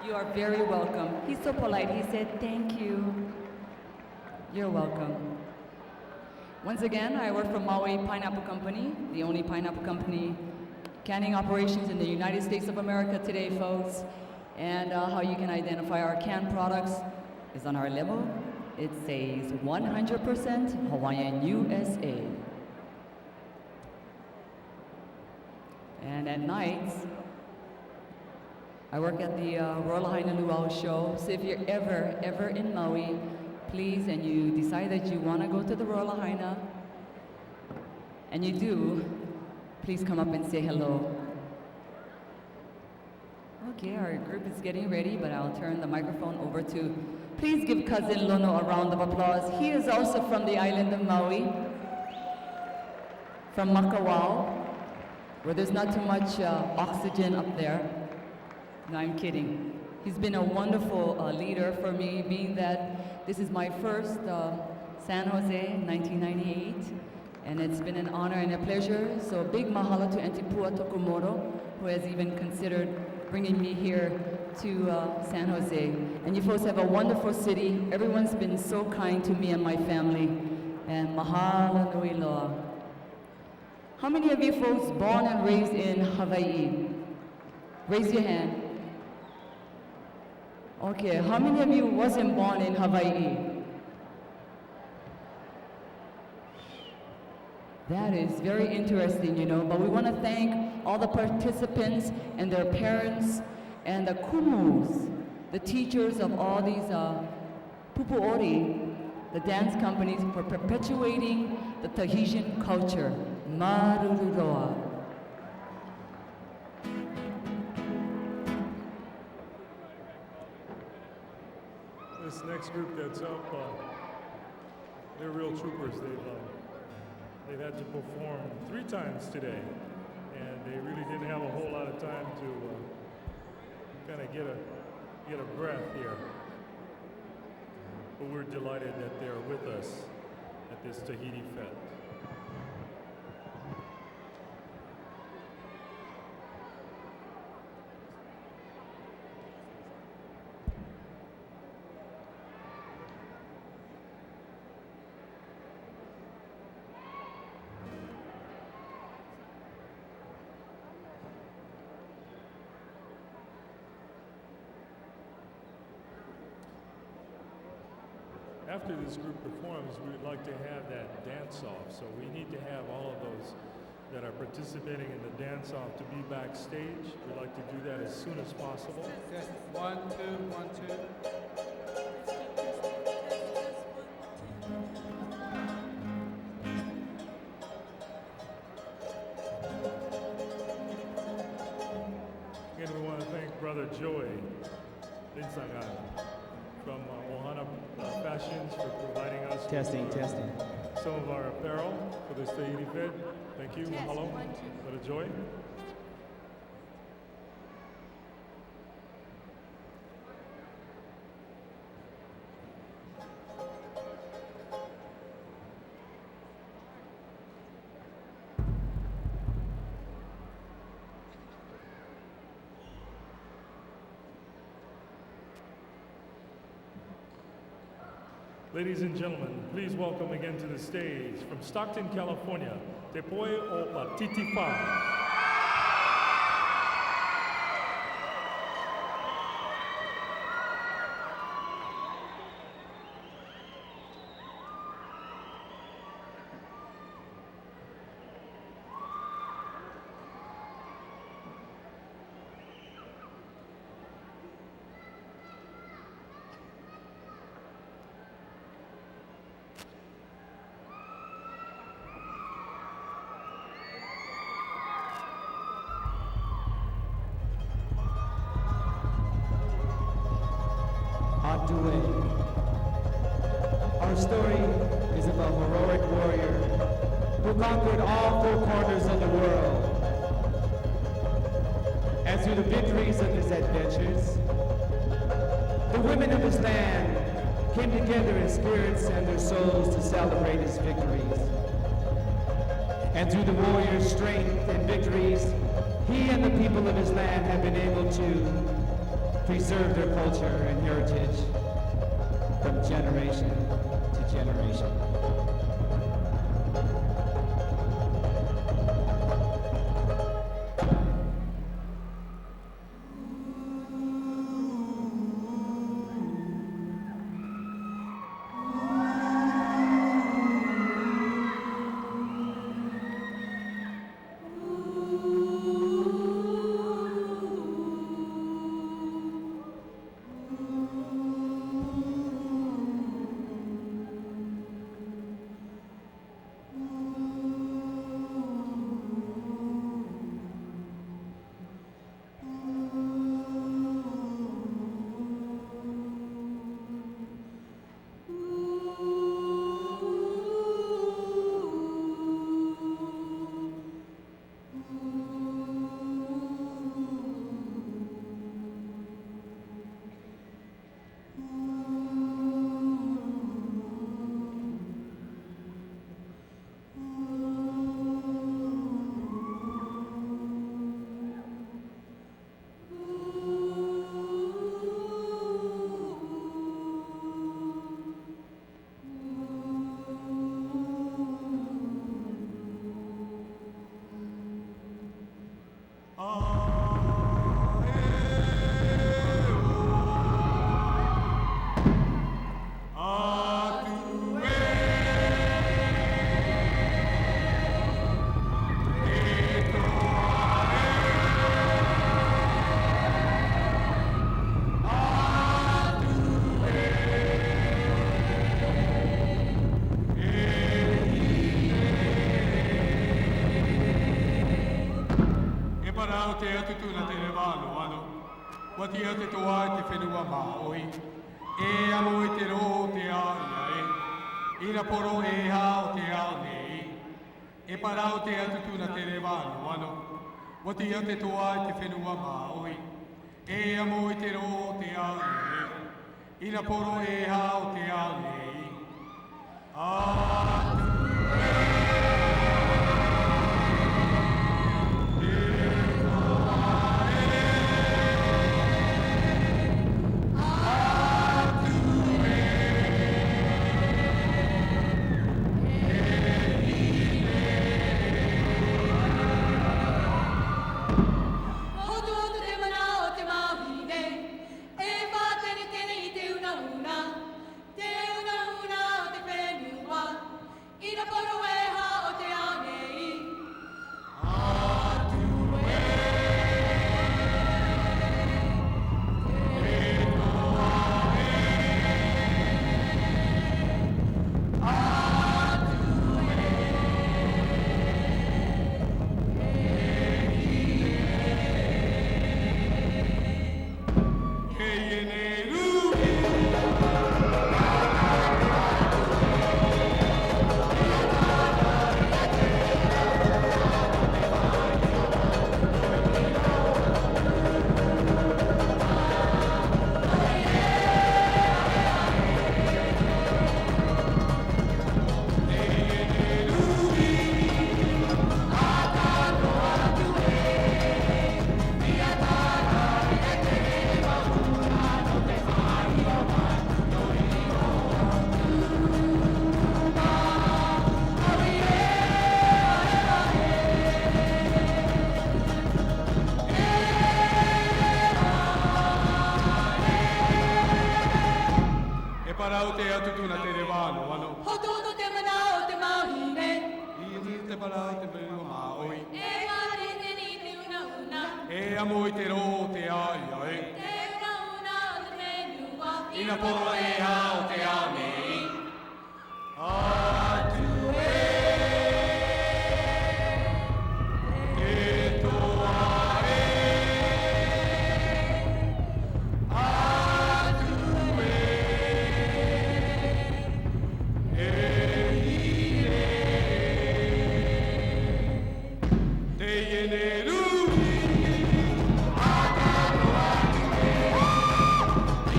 E: You are very welcome. He's so polite. He said, thank you. You're welcome. Once again, I work for Maui Pineapple Company, the only pineapple company canning operations in the United States of America today, folks. And how you can identify our canned products is on our label. It says 100% Hawaiian USA. And at nights, I work at the Royal Lahaina Luau show. So if you're ever in Maui, please, and you decide that you want to go to the Royal Lahaina, and you do, please come up and say hello. Okay, our group is getting ready, but I'll turn the microphone over to, please give Cousin Lono a round of applause. He is also from the island of Maui, from Makawao, where there's not too much oxygen up there. No, I'm kidding. He's been a wonderful leader for me, being that this is my first San Jose, 1998, and it's been an honor and a pleasure. So a big mahalo to Antipua Tokumoto, who has even considered bringing me here to San Jose. And you folks have a wonderful city. Everyone's been so kind to me and my family. And mahalo nui loa. How many of you folks born and raised in Hawaii? Raise your hand. Okay, how many of you wasn't born in Hawaii? That is very interesting, you know, but we want to thank all the participants and their parents and the kumus, the teachers of all these pupuori, the dance companies, for perpetuating the Tahitian culture. Marururoa.
B: This next group that's up, they're real troopers. They've had to perform 3 times today, and they really didn't have a whole lot of time to kind of get a breath here. But we're delighted that they're with us at this Tahiti Fete. After this group performs, we'd like to have that dance-off. So we need to have all of those that are participating in the dance-off to be backstage. We'd like to do that as soon as possible.
D: Test 1, 2, 1, 2.
B: Again, we want to thank Brother Joey Linsangan from Ohana Fashions for providing us
D: Testing.
B: some of our apparel for this Tahiti Fete. Thank you. Mahalo. Brother Joy. Ladies and gentlemen, please welcome again to the stage from Stockton, California, Te Poe o Titifa.
M: Our story is of a heroic warrior who conquered all 4 corners of the world. And through the victories of his adventures, the women of his land came together in spirits and their souls to celebrate his victories. And through the warrior's strength and victories, he and the people of his land have been able to preserve their culture and heritage from generation to generation.
N: te atu tūna te rewano ano. Wati au te toa te whenua maoi. E amo i te ro te aia e. Ina poro e ha o te ao nei. E parau te atu tūna te rewano ano. Wati au te toa te whenua maoi. E amo i te ro te aia e. Ina poro e ha o te ao nei. Atu parau te atu tūna te rewano ano.
O: Hototo te mana o te mauhine.
N: I te parau te whenua maoi.
O: E ngāre te ni te una una.
N: E amo i te ro te aia e.
O: Te una una o te whenua.
N: Ina poro e ha o te ao nei. Atu e. E toa e. Atu e. E hine. Te iene rui. Atano atu e.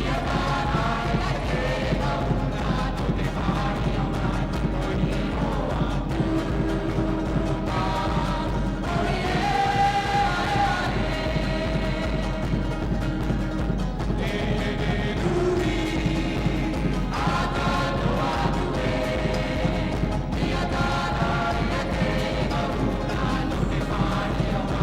N: Ia tana ia te mauna no te hari au nani toni o atu. Oi e Te iene rui. Atano atu e. Ia tana ia te mauna no te hari au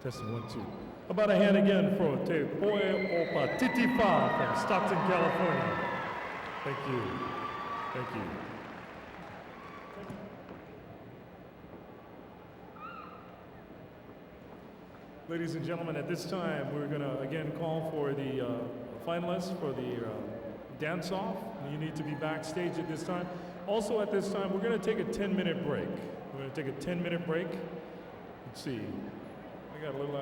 B: Testing 1, 2. How about a hand again for Te Poe Opa Titifa from Stockton, California. Thank you. Thank you. Ladies and gentlemen, at this time, we're going to again call for the finalists for the dance-off. You need to be backstage at this time. Also at this time, we're going to take a 10-minute break. We're going to take a 10-minute break. Let's see. I got a little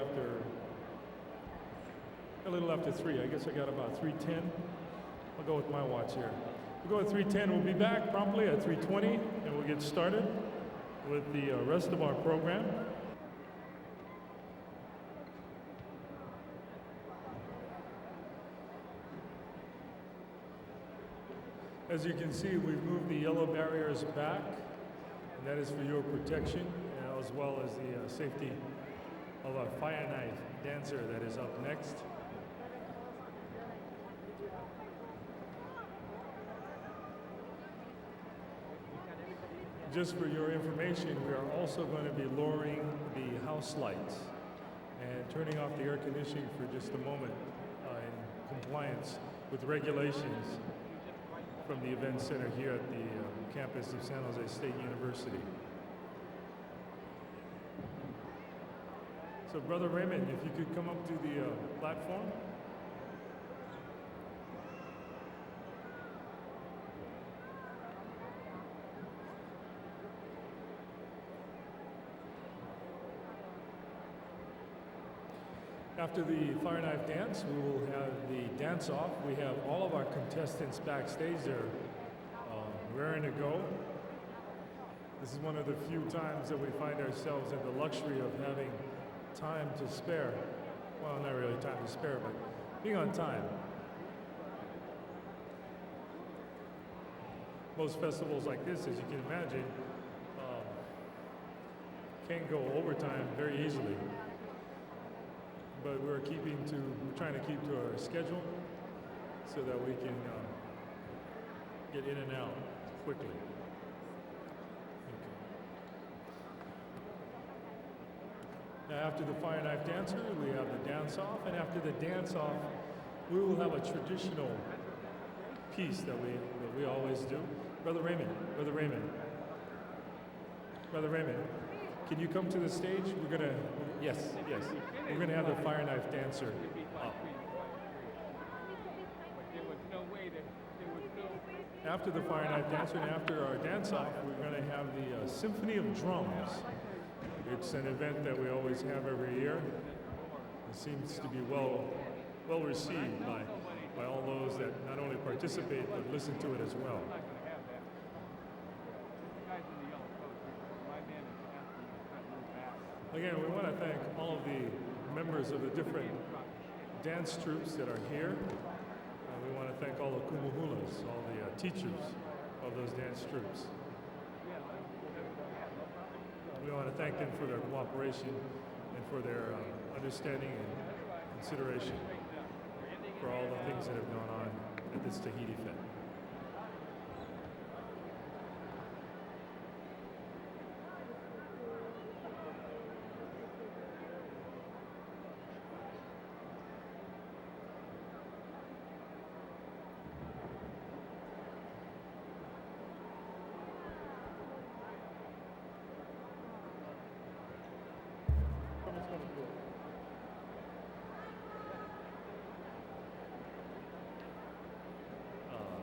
B: after 3. I guess I got about 3:10. I'll go with my watch here. We'll go at 3:10. We'll be back promptly at 3:20, and we'll get started with the rest of our program. As you can see, we've moved the yellow barriers back, and that is for your protection, as well as the safety of our fire knife dancer that is up next. Just for your information, we are also going to be lowering the house lights and turning off the air conditioning for just a moment in compliance with regulations from the event center here at the campus of San Jose State University. So Brother Raymond, if you could come up to the platform. After the fire knife dance, we will have the dance off. We have all of our contestants backstage. They're raring to go. This is one of the few times that we find ourselves in the luxury of having time to spare. Well, not really time to spare, but being on time. Most festivals like this, as you can imagine, can go overtime very easily. But we're trying to keep to our schedule so that we can get in and out quickly. Okay. Now after the fire knife dancer, we have the dance off, and after the dance off, we will have a traditional piece that we always do. Brother Raymond, can you come to the stage? We're gonna, yes. We're gonna have the fire knife dancer up. After the fire knife dancer and after our dance off, we're gonna have the Symphony of Drums. It's an event that we always have every year. It seems to be well received by all those that not only participate but listen to it as well. Again, we want to thank all of the members of the different dance troupes that are here. We want to thank all the kumuhulas, all the teachers of those dance troupes. We want to thank them for their cooperation and for their understanding and consideration for all the things that have gone on at this Tahiti Fete.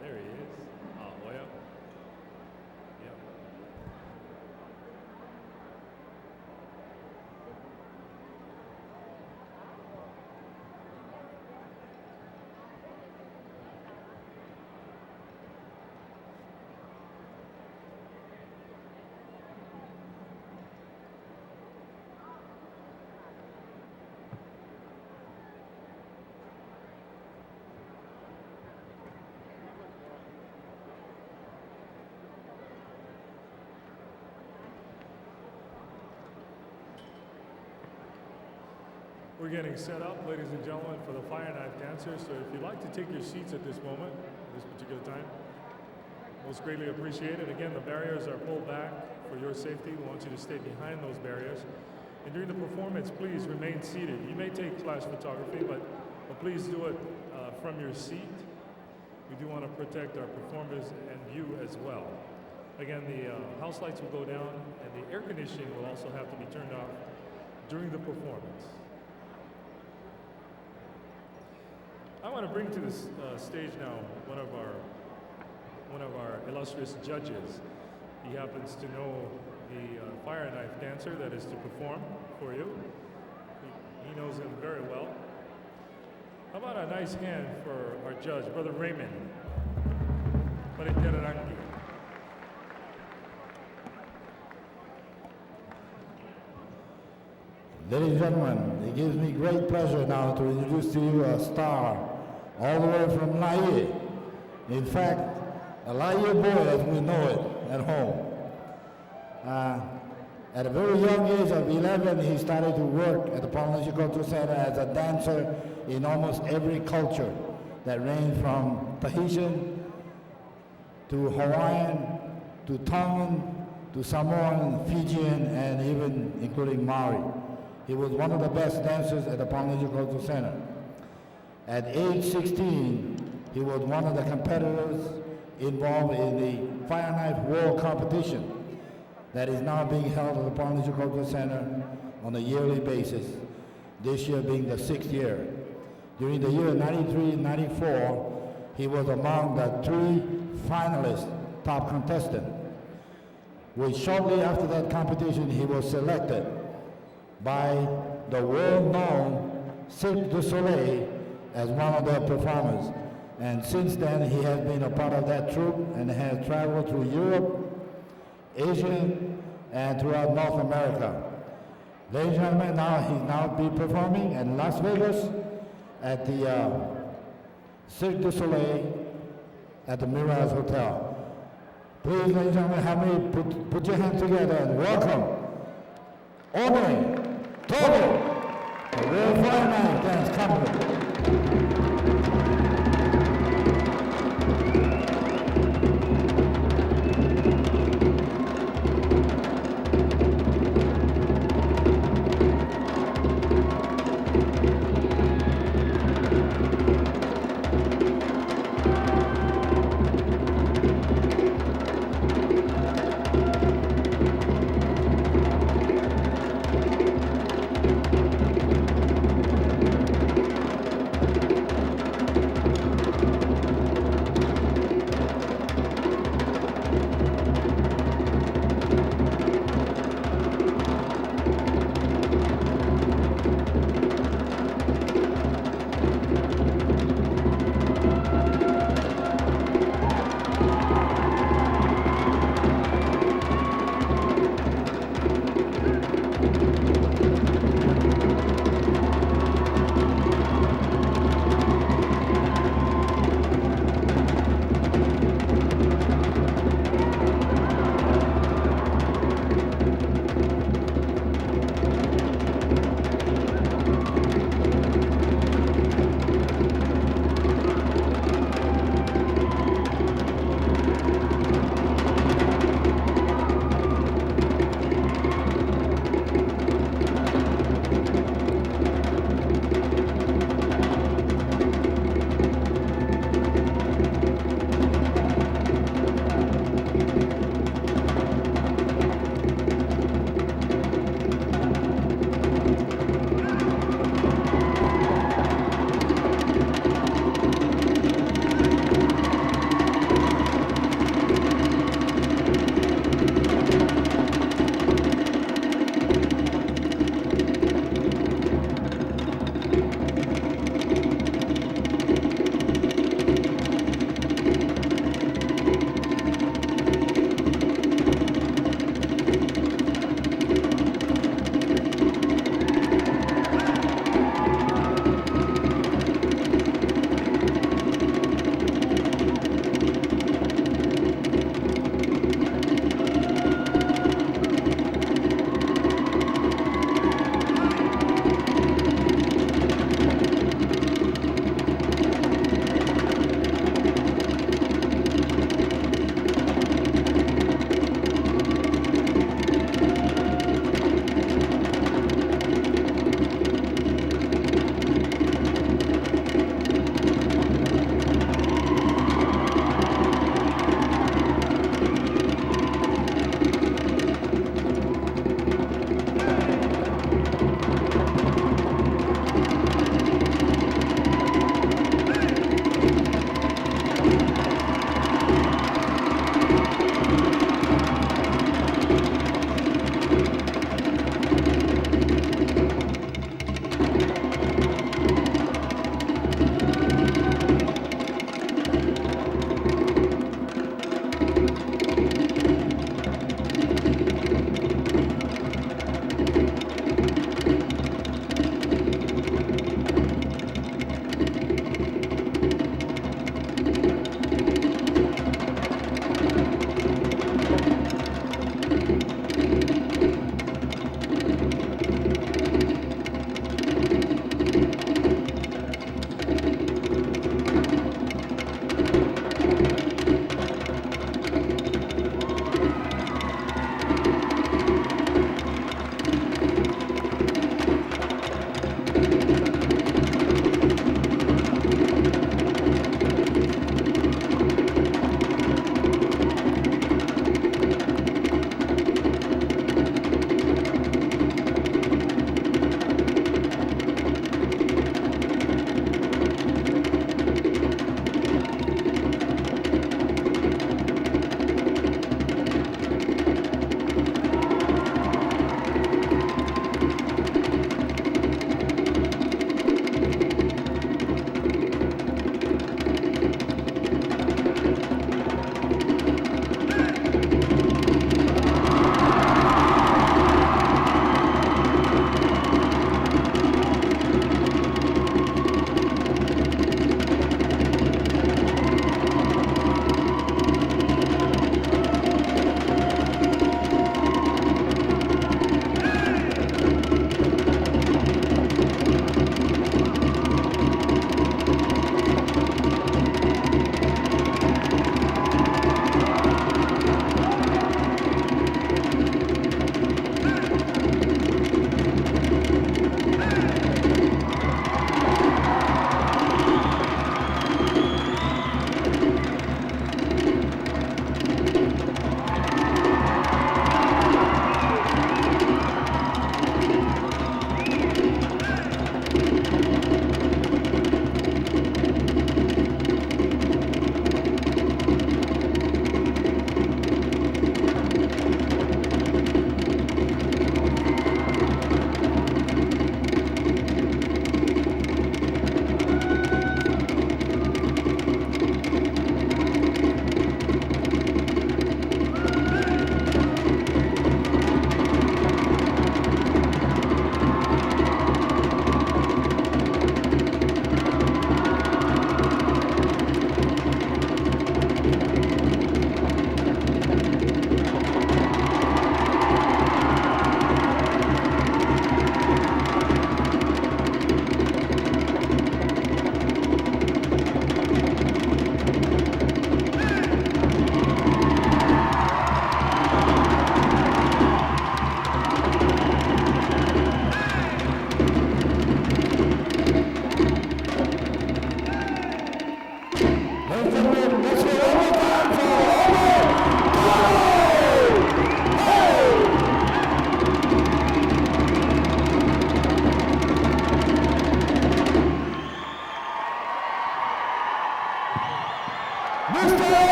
B: There he is. ALOHA. Yep. We're getting set up, ladies and gentlemen, for the fire knife dancer. So if you'd like to take your seats at this moment, at this particular time, most greatly appreciated. Again, the barriers are pulled back for your safety. We want you to stay behind those barriers. And during the performance, please remain seated. You may take flash photography, but please do it from your seat. We do want to protect our performers and you as well. Again, the house lights will go down, and the air conditioning will also have to be turned off during the performance. I want to bring to the stage now one of our illustrious judges. He happens to know the fire knife dancer that is to perform for you. He knows him very well. How about a nice hand for our judge, Brother Raymond?
P: Ladies and gentlemen, it gives me great pleasure now to introduce to you a star all the way from Laie. In fact, a Laie boy as we know it at home. At a very young age of 11, he started to work at the Polynesian Cultural Center as a dancer in almost every culture that ranged from Tahitian to Hawaiian to Tongan to Samoan, Fijian, and even including Maori. He was one of the best dancers at the Polynesian Cultural Center. At age 16, he was one of the competitors involved in the Fire Knife World Competition that is now being held at the Polynesian Cultural Center on a yearly basis, this year being the 6th year. During the year 93 and 94, he was among the 3 finalists, top contestant, which shortly after that competition, he was selected by the world-known Cirque du Soleil as one of their performers. And since then, he has been a part of that troupe and has traveled through Europe, Asia, and throughout North America. Ladies and gentlemen, he'll now be performing in Las Vegas at the Cirque du Soleil at the Mirage Hotel. Please, ladies and gentlemen, have me put your hands together and welcome Omri Togo, the Real Fire Knife Dance Company.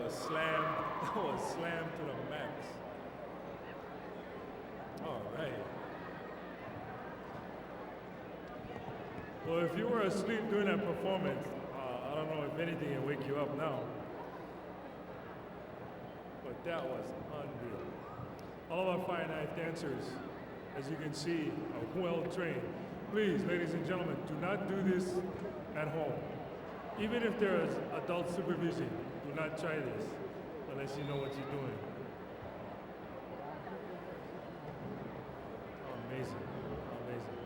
B: was slammed. That was slammed to the max. All right. Well, if you were asleep during that performance, I don't know if anything will wake you up now. But that was unreal. All of our fire knife dancers, as you can see, are well trained. Please, ladies and gentlemen, do not do this at home. Even if there is adult supervision, do not try this unless you know what you're doing. Amazing, amazing.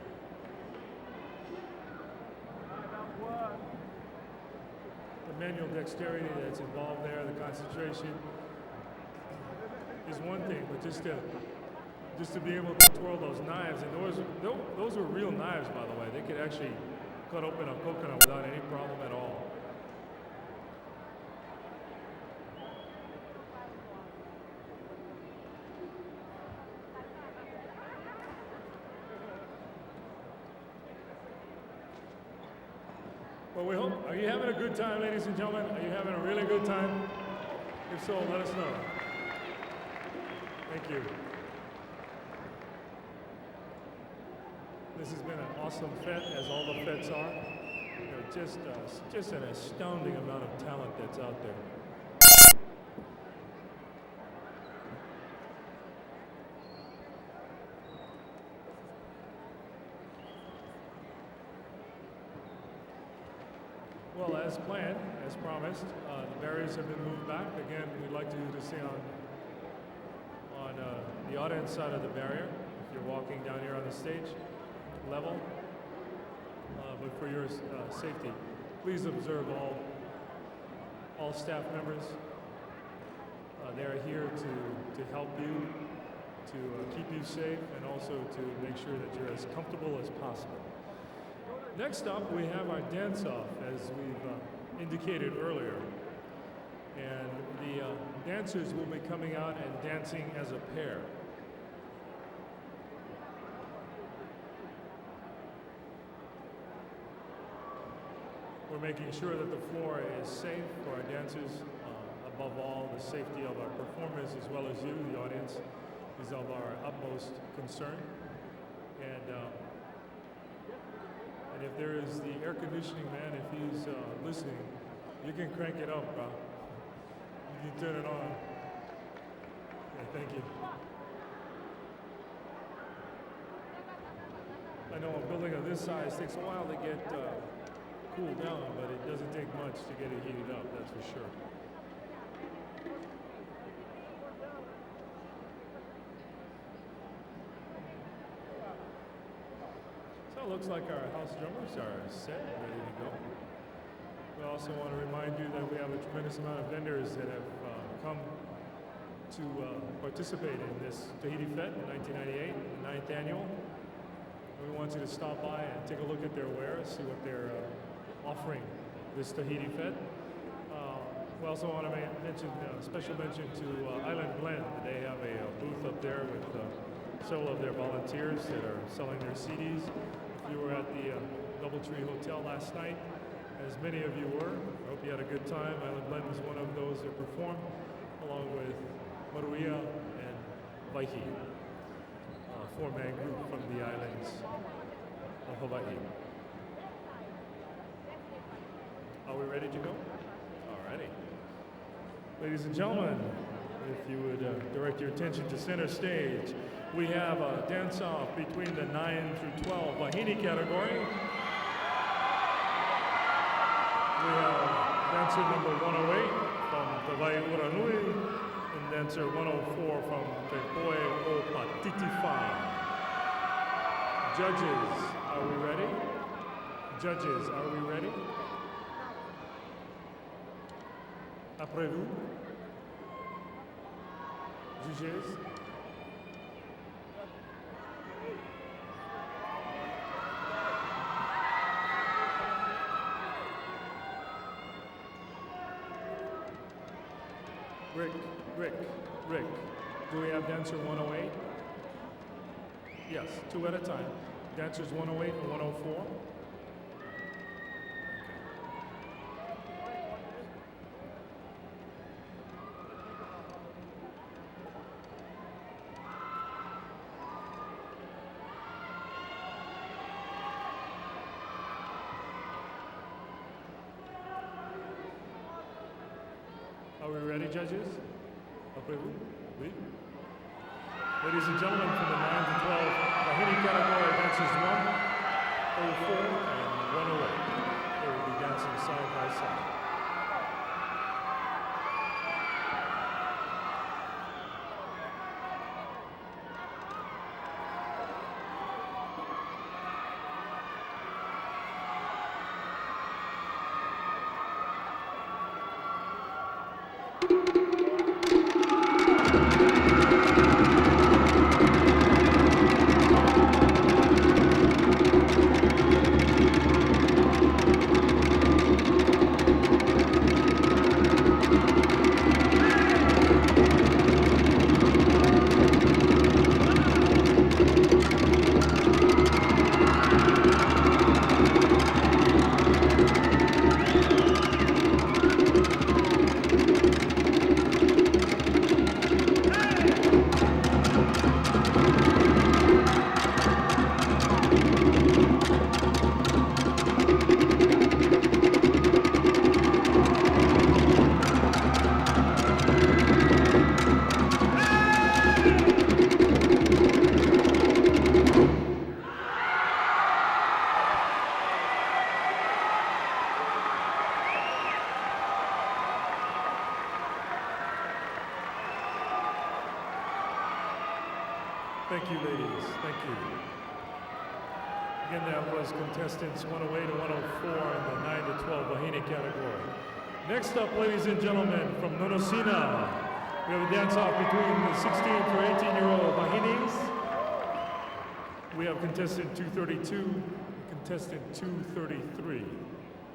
B: The manual dexterity that's involved there, the concentration, is one thing, but just to be able to twirl those knives, and those were real knives, by the way. They could actually cut open a coconut without any problem at all. Well, we hope. Are you having a good time, ladies and gentlemen? Are you having a really good time? If so, let us know. Thank you. This has been an awesome fete, as all the fetes are. Just an astounding amount of talent that's out there. Well, as planned, as promised, the barriers have been moved back. Again, we'd like you to stay on the audience side of the barrier if you're walking down here on the stage level. But for your safety, please observe all staff members. They are here to help you, to keep you safe, and also to make sure that you're as comfortable as possible. Next up, we have our dance-off, as we've indicated earlier. And the dancers will be coming out and dancing as a pair. We're making sure that the floor is safe for our dancers. Above all, the safety of our performers as well as you, the audience, is of our utmost concern. And if there is the air conditioning man, if he's listening, you can crank it up, bro. You can turn it on. Yeah, thank you. I know a building of this size takes a while to get cooled down, but it doesn't take much to get it heated up, that's for sure. So it looks like our house drummers are set, ready to go. We also want to remind you that we have a tremendous amount of vendors that have come to participate in this Tahiti Fete in 1998, the 9th annual. We want you to stop by and take a look at their wares, see what they're offering this Tahiti Fete. We also want to mention, special mention to Island Blend. They have a booth up there with several of their volunteers that are selling their CDs. If you were at the Doubletree Hotel last night, as many of you were, I hope you had a good time. Island Blend was one of those that performed, along with Maruia and Vaihi, a four-man group from the islands of Hawaii. Are we ready to go? Alrighty. Ladies and gentlemen, if you would direct your attention to center stage, we have a dance-off between the 9 through 12 Wahine category. We have dancer number 108 from the Wai Uranui and dancer 104 from Te Poe o Patitifa. Judges, are we ready? Judges, are we ready? Après-vous? Juges? Rick, do we have dancer 108? Yes, two at a time. Dancers 108 and 104. Are we ready, judges? Approved? Oui? Ladies and gentlemen, from the 9 to 12 Tahiti category, dances 104 and 108. They will be dancing side by side. Thank you, ladies. Thank you. Again, that was contestants 108 to 104 in the 9 to 12 Wahine category. Next up, ladies and gentlemen, from Nonosina, we have a dance-off between the 16 to 18-year-old Wahines. We have contestant 232 and contestant 233.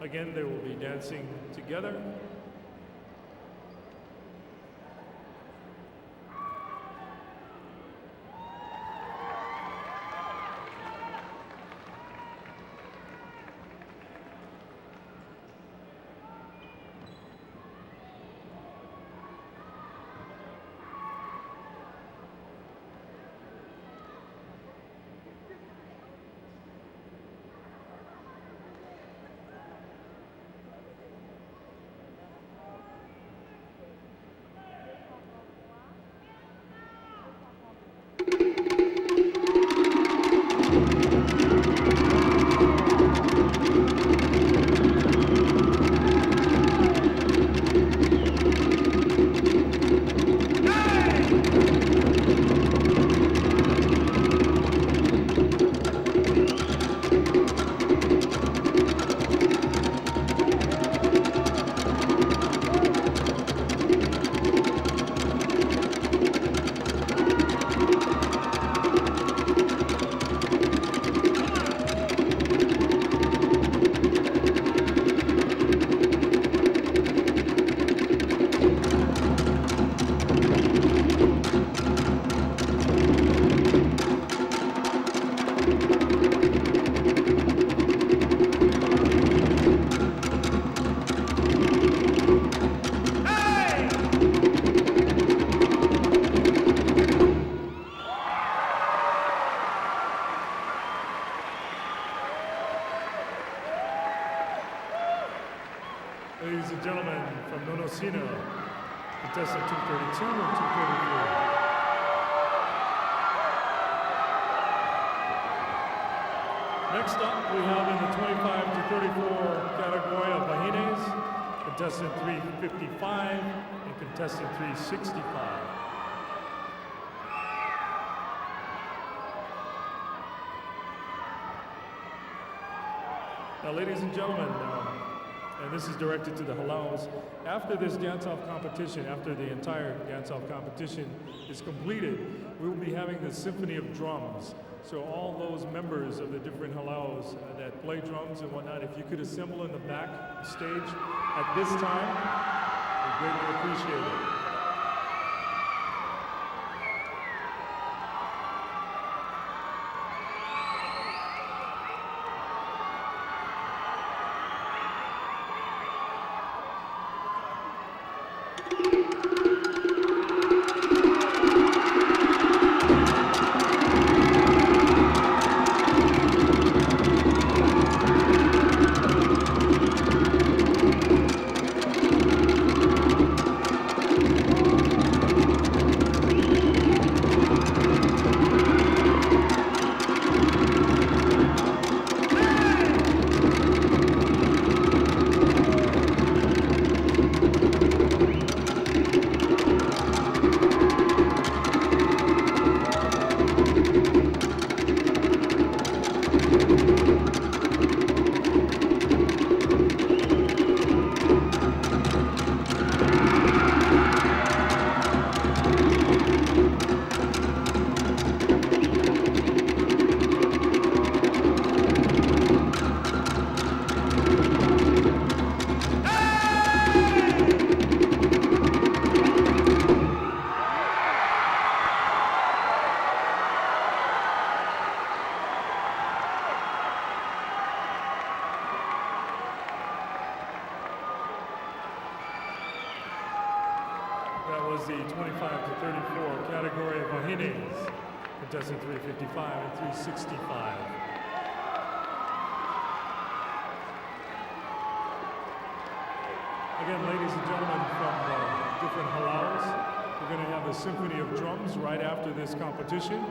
B: Again, they will be dancing together. Ladies and gentlemen, from Nonosina, contestant 232 and 233. Next up, we have in the 25 to 34 category of Wahines, contestant 355 and contestant 365. Now, ladies and gentlemen, and this is directed to the halaus, after this dance-off competition, after the entire dance-off competition is completed, we will be having the Symphony of Drums. So all those members of the different halaus that play drums and whatnot, if you could assemble in the back stage at this time, we greatly appreciate it. That was the 25 to 34 category of Vahines, contestant 355 and 365. Again, ladies and gentlemen, from different halaus, we're going to have the Symphony of Drums right after this competition.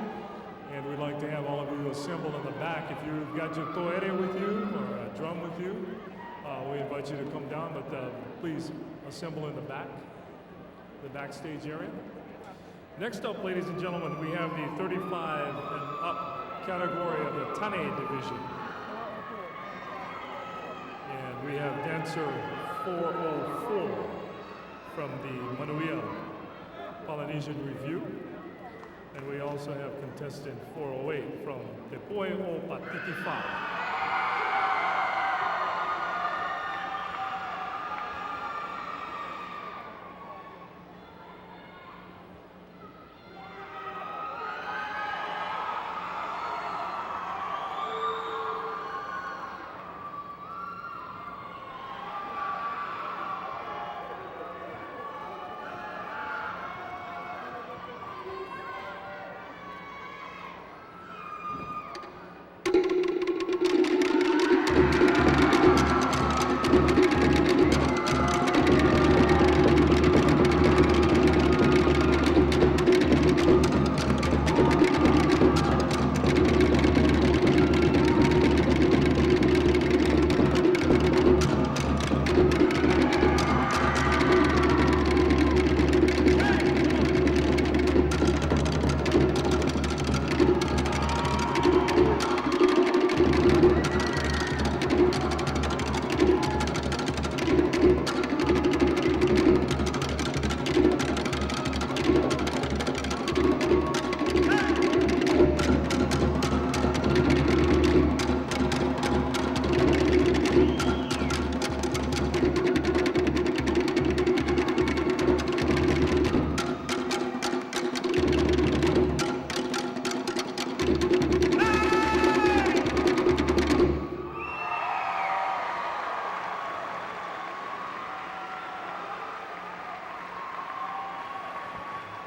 B: And we'd like to have all of you assemble in the back. If you've got your toere with you or a drum with you, we invite you to come down, but please assemble in the backstage area. Next up, ladies and gentlemen, we have the 35 and up category of the Tane division. And we have dancer 404 from the Manuia Polynesian Review. And we also have contestant 408 from Te Poe o Patitifa.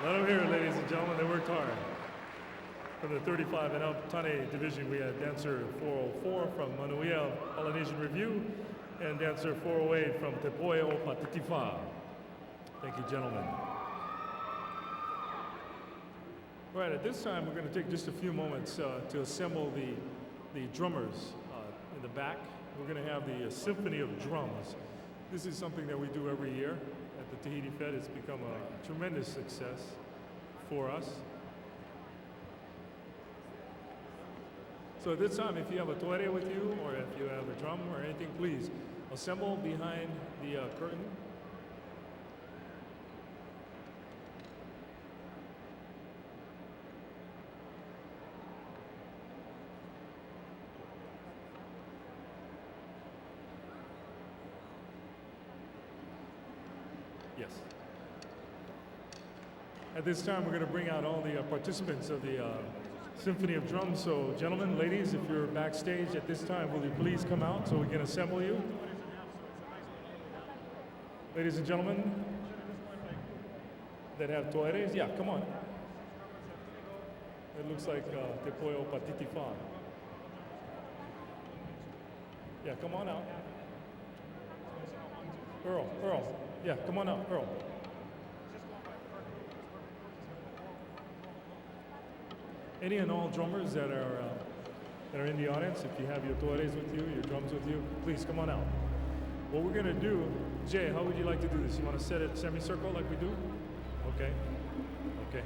B: Let them hear it, ladies and gentlemen. They worked hard. From the 35 and up Tane division, we had dancer 404 from Manuia Polynesian Review and dancer 408 from Te Poe o Patitifa. Thank you, gentlemen. All right, at this time, we're going to take just a few moments to assemble the drummers in the back. We're going to have the Symphony of Drums. This is something that we do every year at the Tahiti Fete. It's become a tremendous success for us. So at this time, if you have a toere with you, or if you have a drum or anything, please assemble behind the curtain. Yes. At this time, we're going to bring out all the participants of the Symphony of Drums. So, gentlemen, ladies, if you're backstage at this time, will you please come out so we can assemble you? Ladies and gentlemen that have toeres, yeah, come on. It looks like Te Poe o Patitifa. Yeah, come on out. Earl, yeah, come on out, Earl. Any and all drummers that are in the audience, if you have your toeres with you, your drums with you, please come on out. What we're gonna do, Jay, how would you like to do this? You wanna set it semicircle like we do? Okay, okay.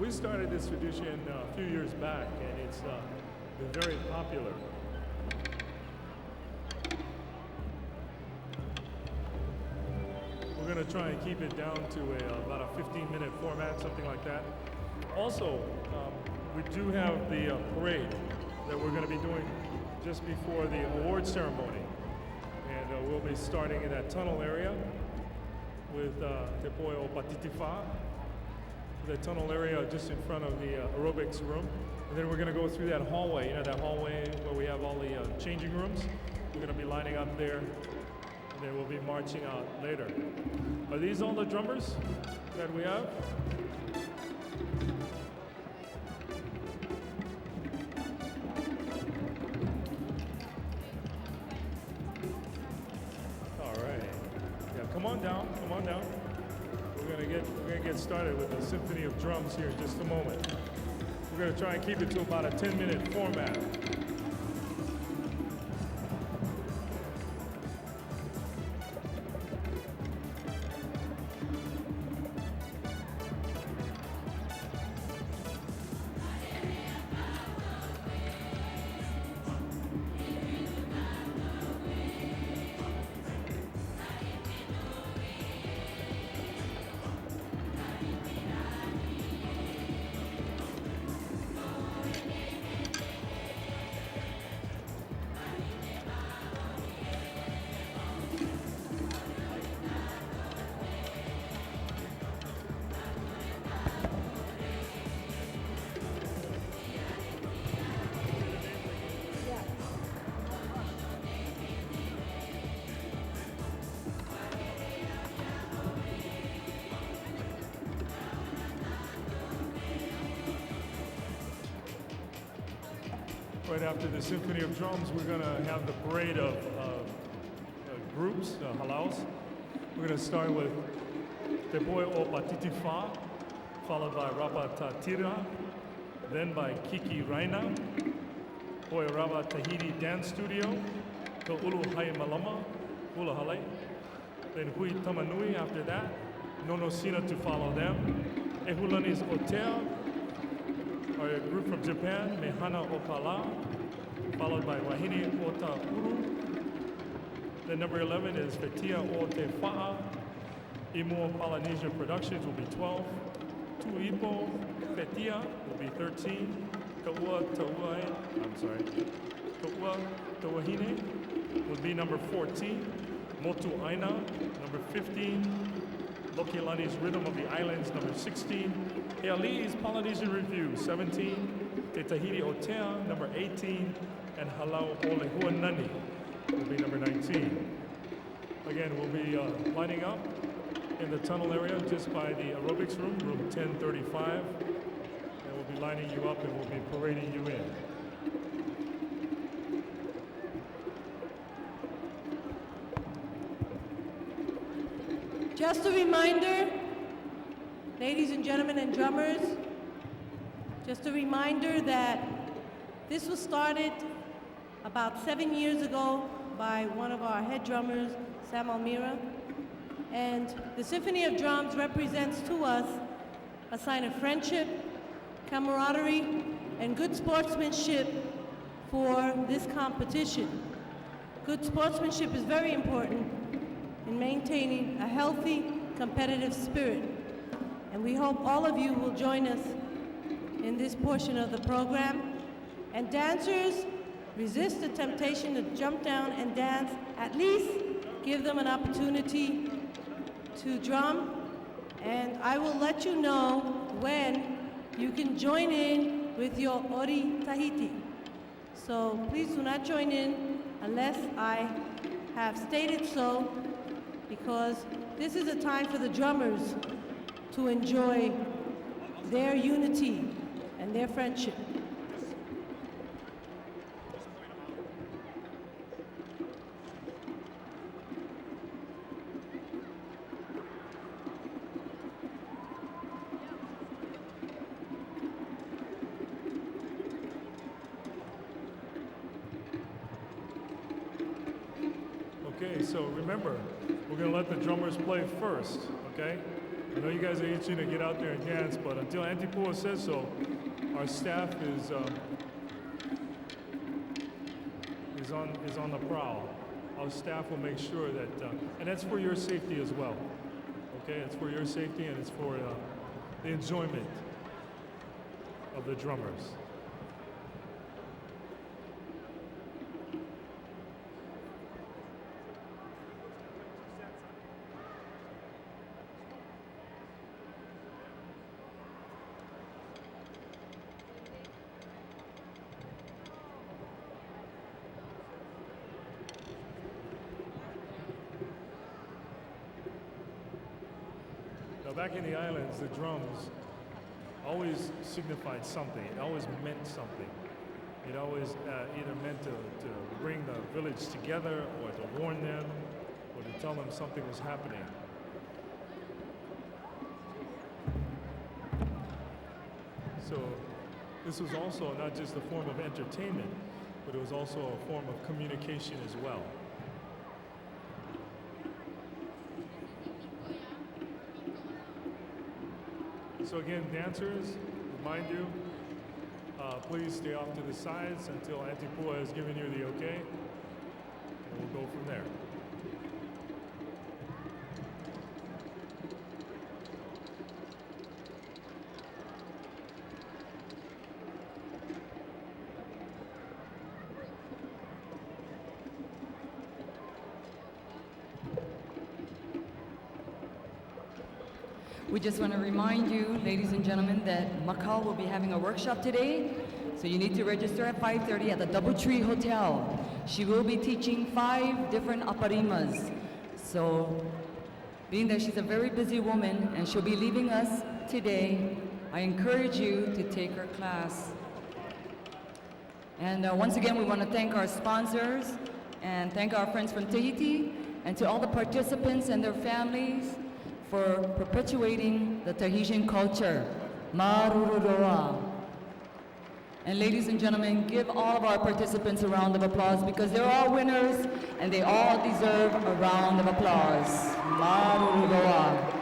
B: We started this tradition a few years back, and it's been very popular. We're going to try and keep it down to about a 15-minute format, something like that. Also, we do have the parade that we're going to be doing just before the award ceremony. And we'll be starting in that tunnel area with Te Poe o Patitifa, the tunnel area just in front of the aerobics room. And then we're going to go through that hallway, you know, that hallway where we have all the changing rooms. We're going to be lining up there and then we'll be marching out later. Are these all the drummers that we have? All right. Yeah, come on down, come on down. We're gonna get started with the Symphony of Drums here in just a moment. We're gonna try and keep it to about a 10-minute format. Right after the Symphony of Drums, we're going to have the parade of groups, halaus. We're going to start with Te Boy o Patitifa, followed by Rapa Tatira, then by Kiki Raina, Boy Raba Tahiti Dance Studio, Ka Ulu Hai Malama, Ula Halai, then Hui Tamanui after that, Nono Sina to follow them, Ehulanis Hotel, our group from Japan, Mehana Opala, followed by Wahine Ota Uru. Then number 11 is Fetia o Te Fa'a. Imo Polynesia Productions will be 12. Tuipo Fetia will be 13. Kaua Tawahine will be number 14. Motu Aina, number 15. Lokilani's Rhythm of the Islands, number 16. Eali's Polynesian Review, 17. Te Tahiti Otea, number 18. And Halau Olehua Nani will be number 19. Again, we'll be lining up in the tunnel area just by the aerobics room, room 1035. And we'll be lining you up and we'll be parading you in.
A: Just a reminder, ladies and gentlemen and drummers, just a reminder that this was started about 7 years ago by one of our head drummers, Sam Almira. And the Symphony of Drums represents to us a sign of friendship, camaraderie, and good sportsmanship for this competition. Good sportsmanship is very important in maintaining a healthy, competitive spirit. And we hope all of you will join us in this portion of the program. And dancers, resist the temptation to jump down and dance. At least give them an opportunity to drum. And I will let you know when you can join in with your Ori Tahiti. So please do not join in unless I have stated so, because this is a time for the drummers to enjoy their unity and their friendship.
B: Okay, so remember, we're going to let the drummers play first, okay? I know you guys are itching to get out there and dance, but until Auntie Pua says so, our staff is on the prowl. Our staff will make sure that, and that's for your safety as well, okay? It's for your safety and it's for the enjoyment of the drummers. back in the islands, the drums always signified something. It always meant something. It always either meant to bring the village together, or to warn them, or to tell them something was happening. So this was also not just a form of entertainment, but it was also a form of communication as well. So again, dancers, remind you, please stay off to the sides until Auntie Pua has given you the okay, and we'll go from there.
E: We just want to remind you, ladies and gentlemen, that Macau will be having a workshop today. So you need to register at 5:30 at the DoubleTree Hotel. She will be teaching 5 different aparimas. So being that she's a very busy woman and she'll be leaving us today, I encourage you to take her class. And once again, we want to thank our sponsors and thank our friends from Tahiti, and to all the participants and their families for perpetuating the Tahitian culture. Marururoa. And ladies and gentlemen, give all of our participants a round of applause, because they're all winners and they all deserve a round of applause. Marururoa.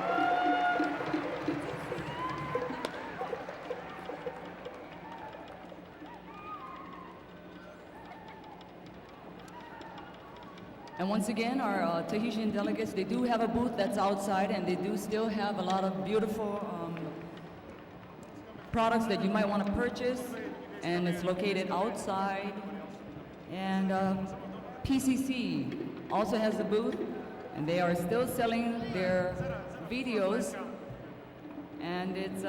E: And once again, our Tahitian delegates, they do have a booth that's outside, and they do still have a lot of beautiful products that you might want to purchase, and it's located outside. And PCC also has a booth, and they are still selling their videos, and it's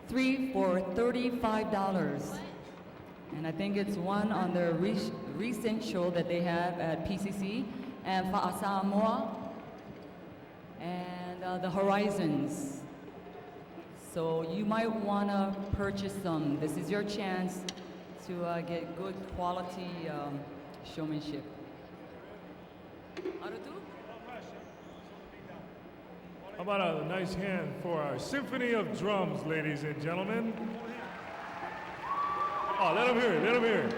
E: 3 for $35. And I think it's one on their recent show that they have at PCC, and Fa'asamoa, and the Horizons. So you might want to purchase some. This is your chance to get good quality showmanship.
B: How about a nice hand for our Symphony of Drums, ladies and gentlemen? Oh, let them hear it, let them hear it.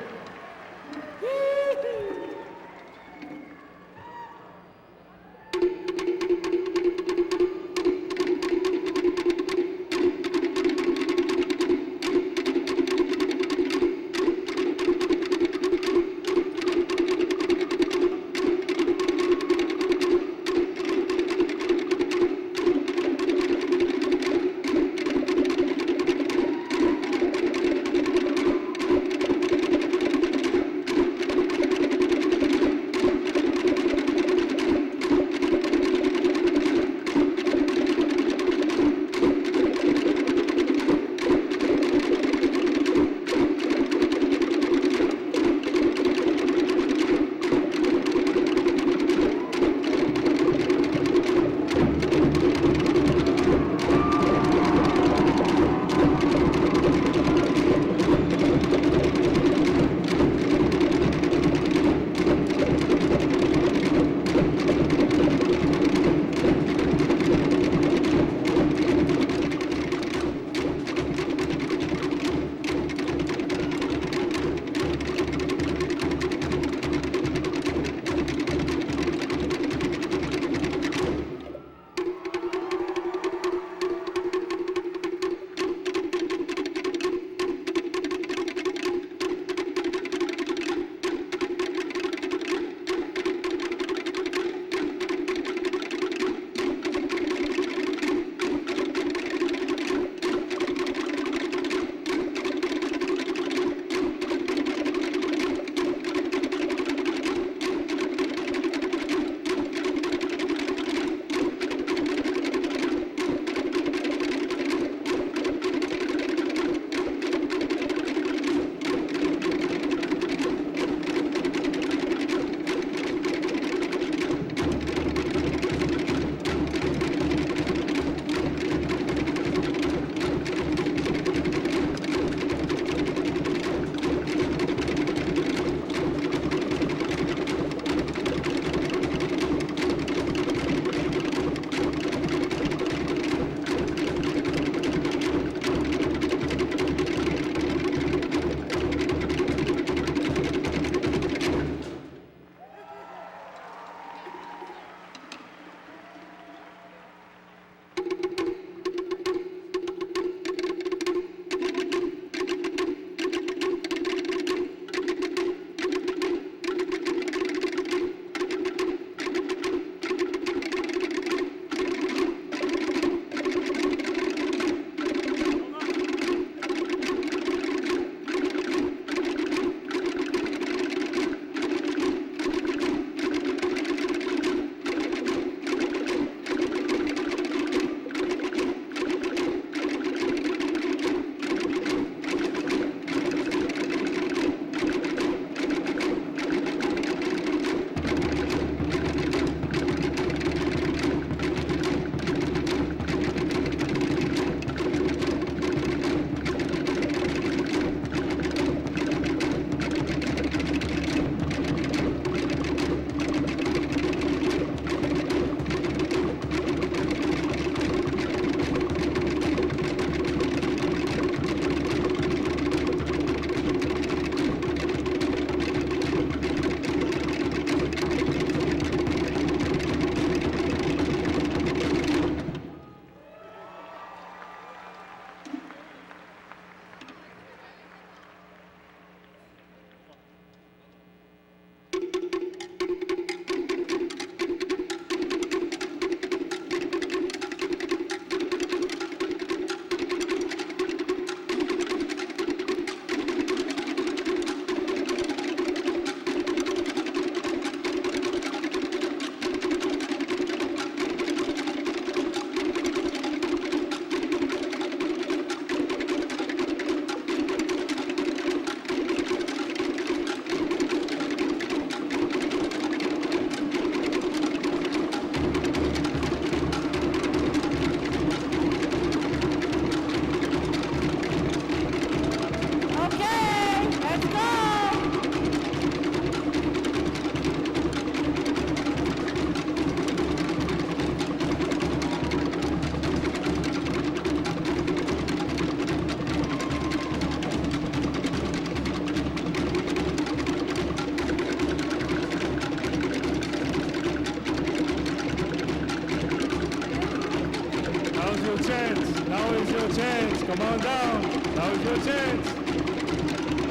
B: chance. Now is your chance. Come on down. Now is your chance.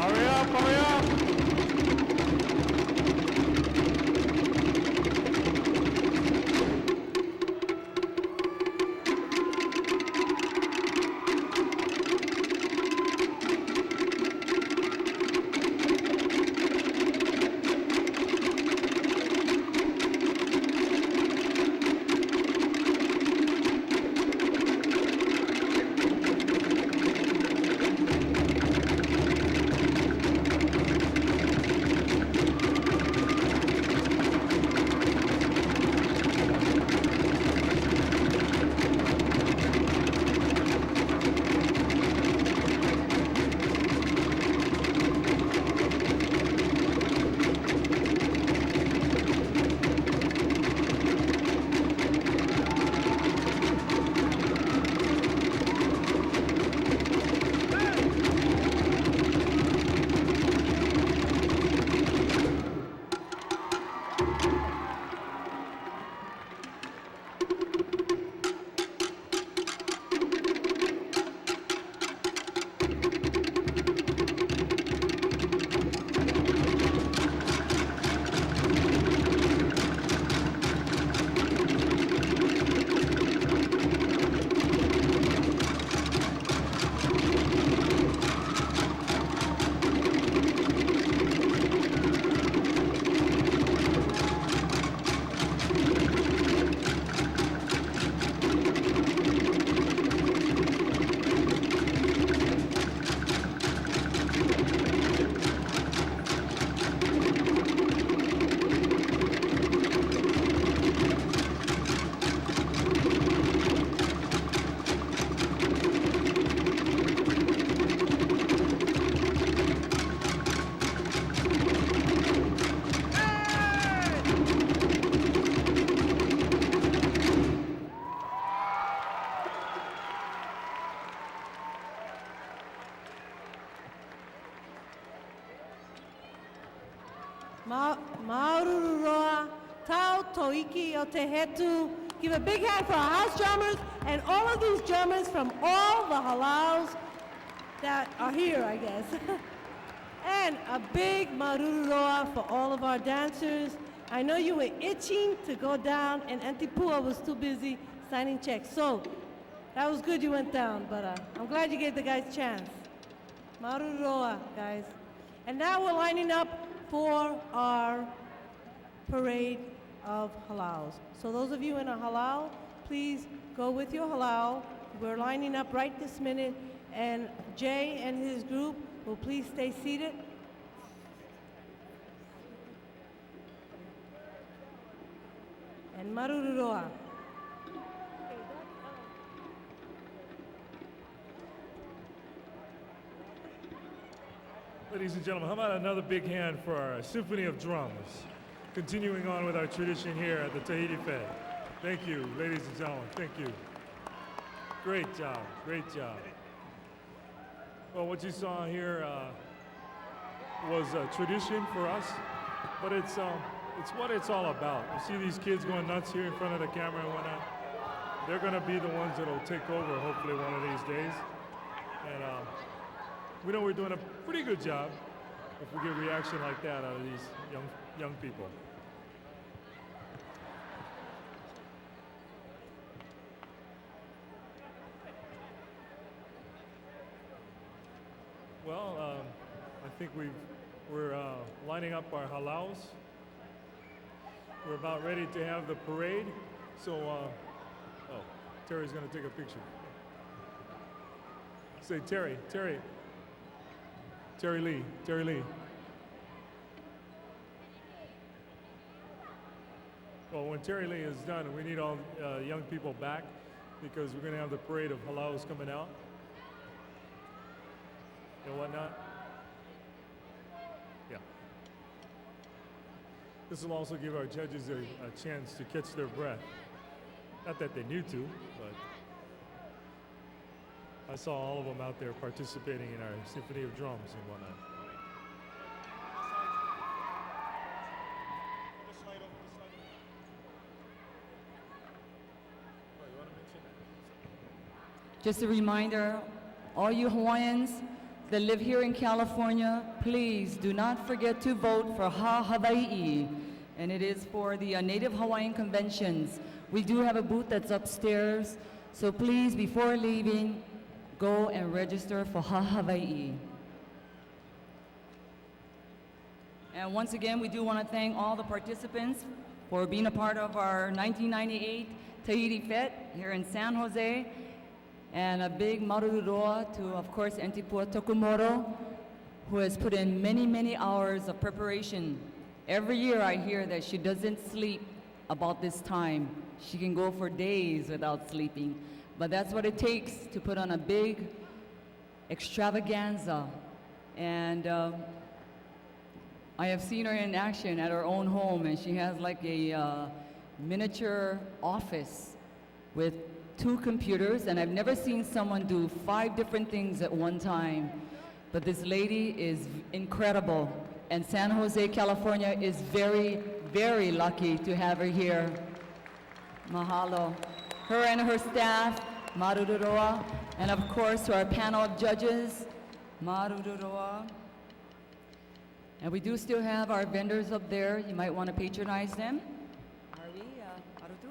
B: Hurry up, hurry up.
A: Maururoa, Tau Toiki o Tehetu. Give a big hand for our house drummers and all of these drummers from all the halaus that are here, I guess. And a big Maururoa for all of our dancers. I know you were itching to go down and Antipua was too busy signing checks. So that was good you went down, but I'm glad you gave the guys a chance. Maururoa, guys. And now we're lining up for our parade of halaus. So those of you in a halau, please go with your halau. We're lining up right this minute, and Jay and his group will please stay seated. And Marururoa.
B: Ladies and gentlemen, how about another big hand for our Symphony of Drums? Continuing on with our tradition here at the Tahiti Fete. Thank you, ladies and gentlemen, thank you. Great job, great job. Well, what you saw here was a tradition for us, but it's what it's all about. You see these kids going nuts here in front of the camera and whatnot. They're gonna be the ones that'll take over hopefully one of these days. And we know we're doing a pretty good job if we get reaction like that out of these young people. Well, I think we're lining up our halaus. We're about ready to have the parade. So, oh, Terry's gonna take a picture. Say, Terry Lee. Well, when Terry Lee is done, we need all young people back because we're gonna have the parade of halaus coming out and whatnot. Yeah. This will also give our judges a chance to catch their breath. Not that they knew to, but I saw all of them out there participating in our Symphony of Drums and whatnot.
E: Just a reminder, all you Hawaiians that live here in California, please do not forget to vote for Ha Hawaii. And it is for the Native Hawaiian conventions. We do have a booth that's upstairs, so please, before leaving, go and register for Ha Hawaii. And once again, we do want to thank all the participants for being a part of our 1998 Tahiti Fete here in San Jose. And a big maruroa to, of course, Entipua Tokumoro, who has put in many, many hours of preparation. Every year I hear that she doesn't sleep about this time. She can go for days without sleeping. But that's what it takes to put on a big extravaganza. And I have seen her in action at her own home, and she has like a miniature office with 2 computers, and I've never seen someone do 5 different things at one time. But this lady is incredible, and San Jose, California is very, very lucky to have her here. Mahalo. Her and her staff, Marururoa, and of course to our panel of judges, Marururoa. And we do still have our vendors up there. You might want to patronize them. Are we, Arutu?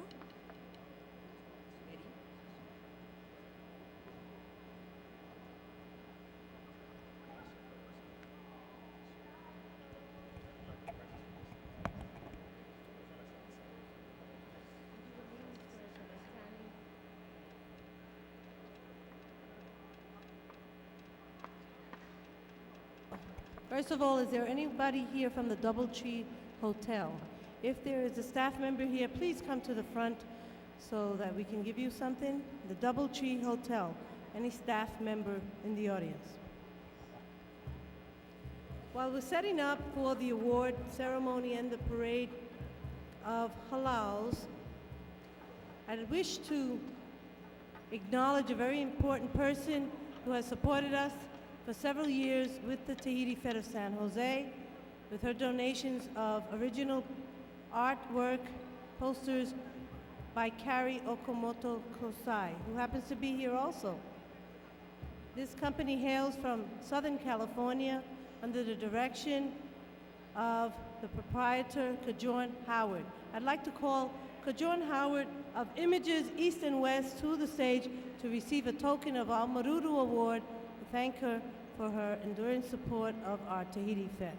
A: First of all, is there anybody here from the Doubletree Hotel? If there is a staff member here, please come to the front so that we can give you something. The Doubletree Hotel. Any staff member in the audience? While we're setting up for the award ceremony and the parade of halals, I wish to acknowledge a very important person who has supported us for several years with the Tahiti Fete of San Jose, with her donations of original artwork, posters by Kari Okamoto Kosai, who happens to be here also. This company hails from Southern California under the direction of the proprietor, Kajourn Howard. I'd like to call Kajourn Howard of Images East and West to the stage to receive a token of our Maruru Award, to thank her for her enduring support of our Tahiti Fete.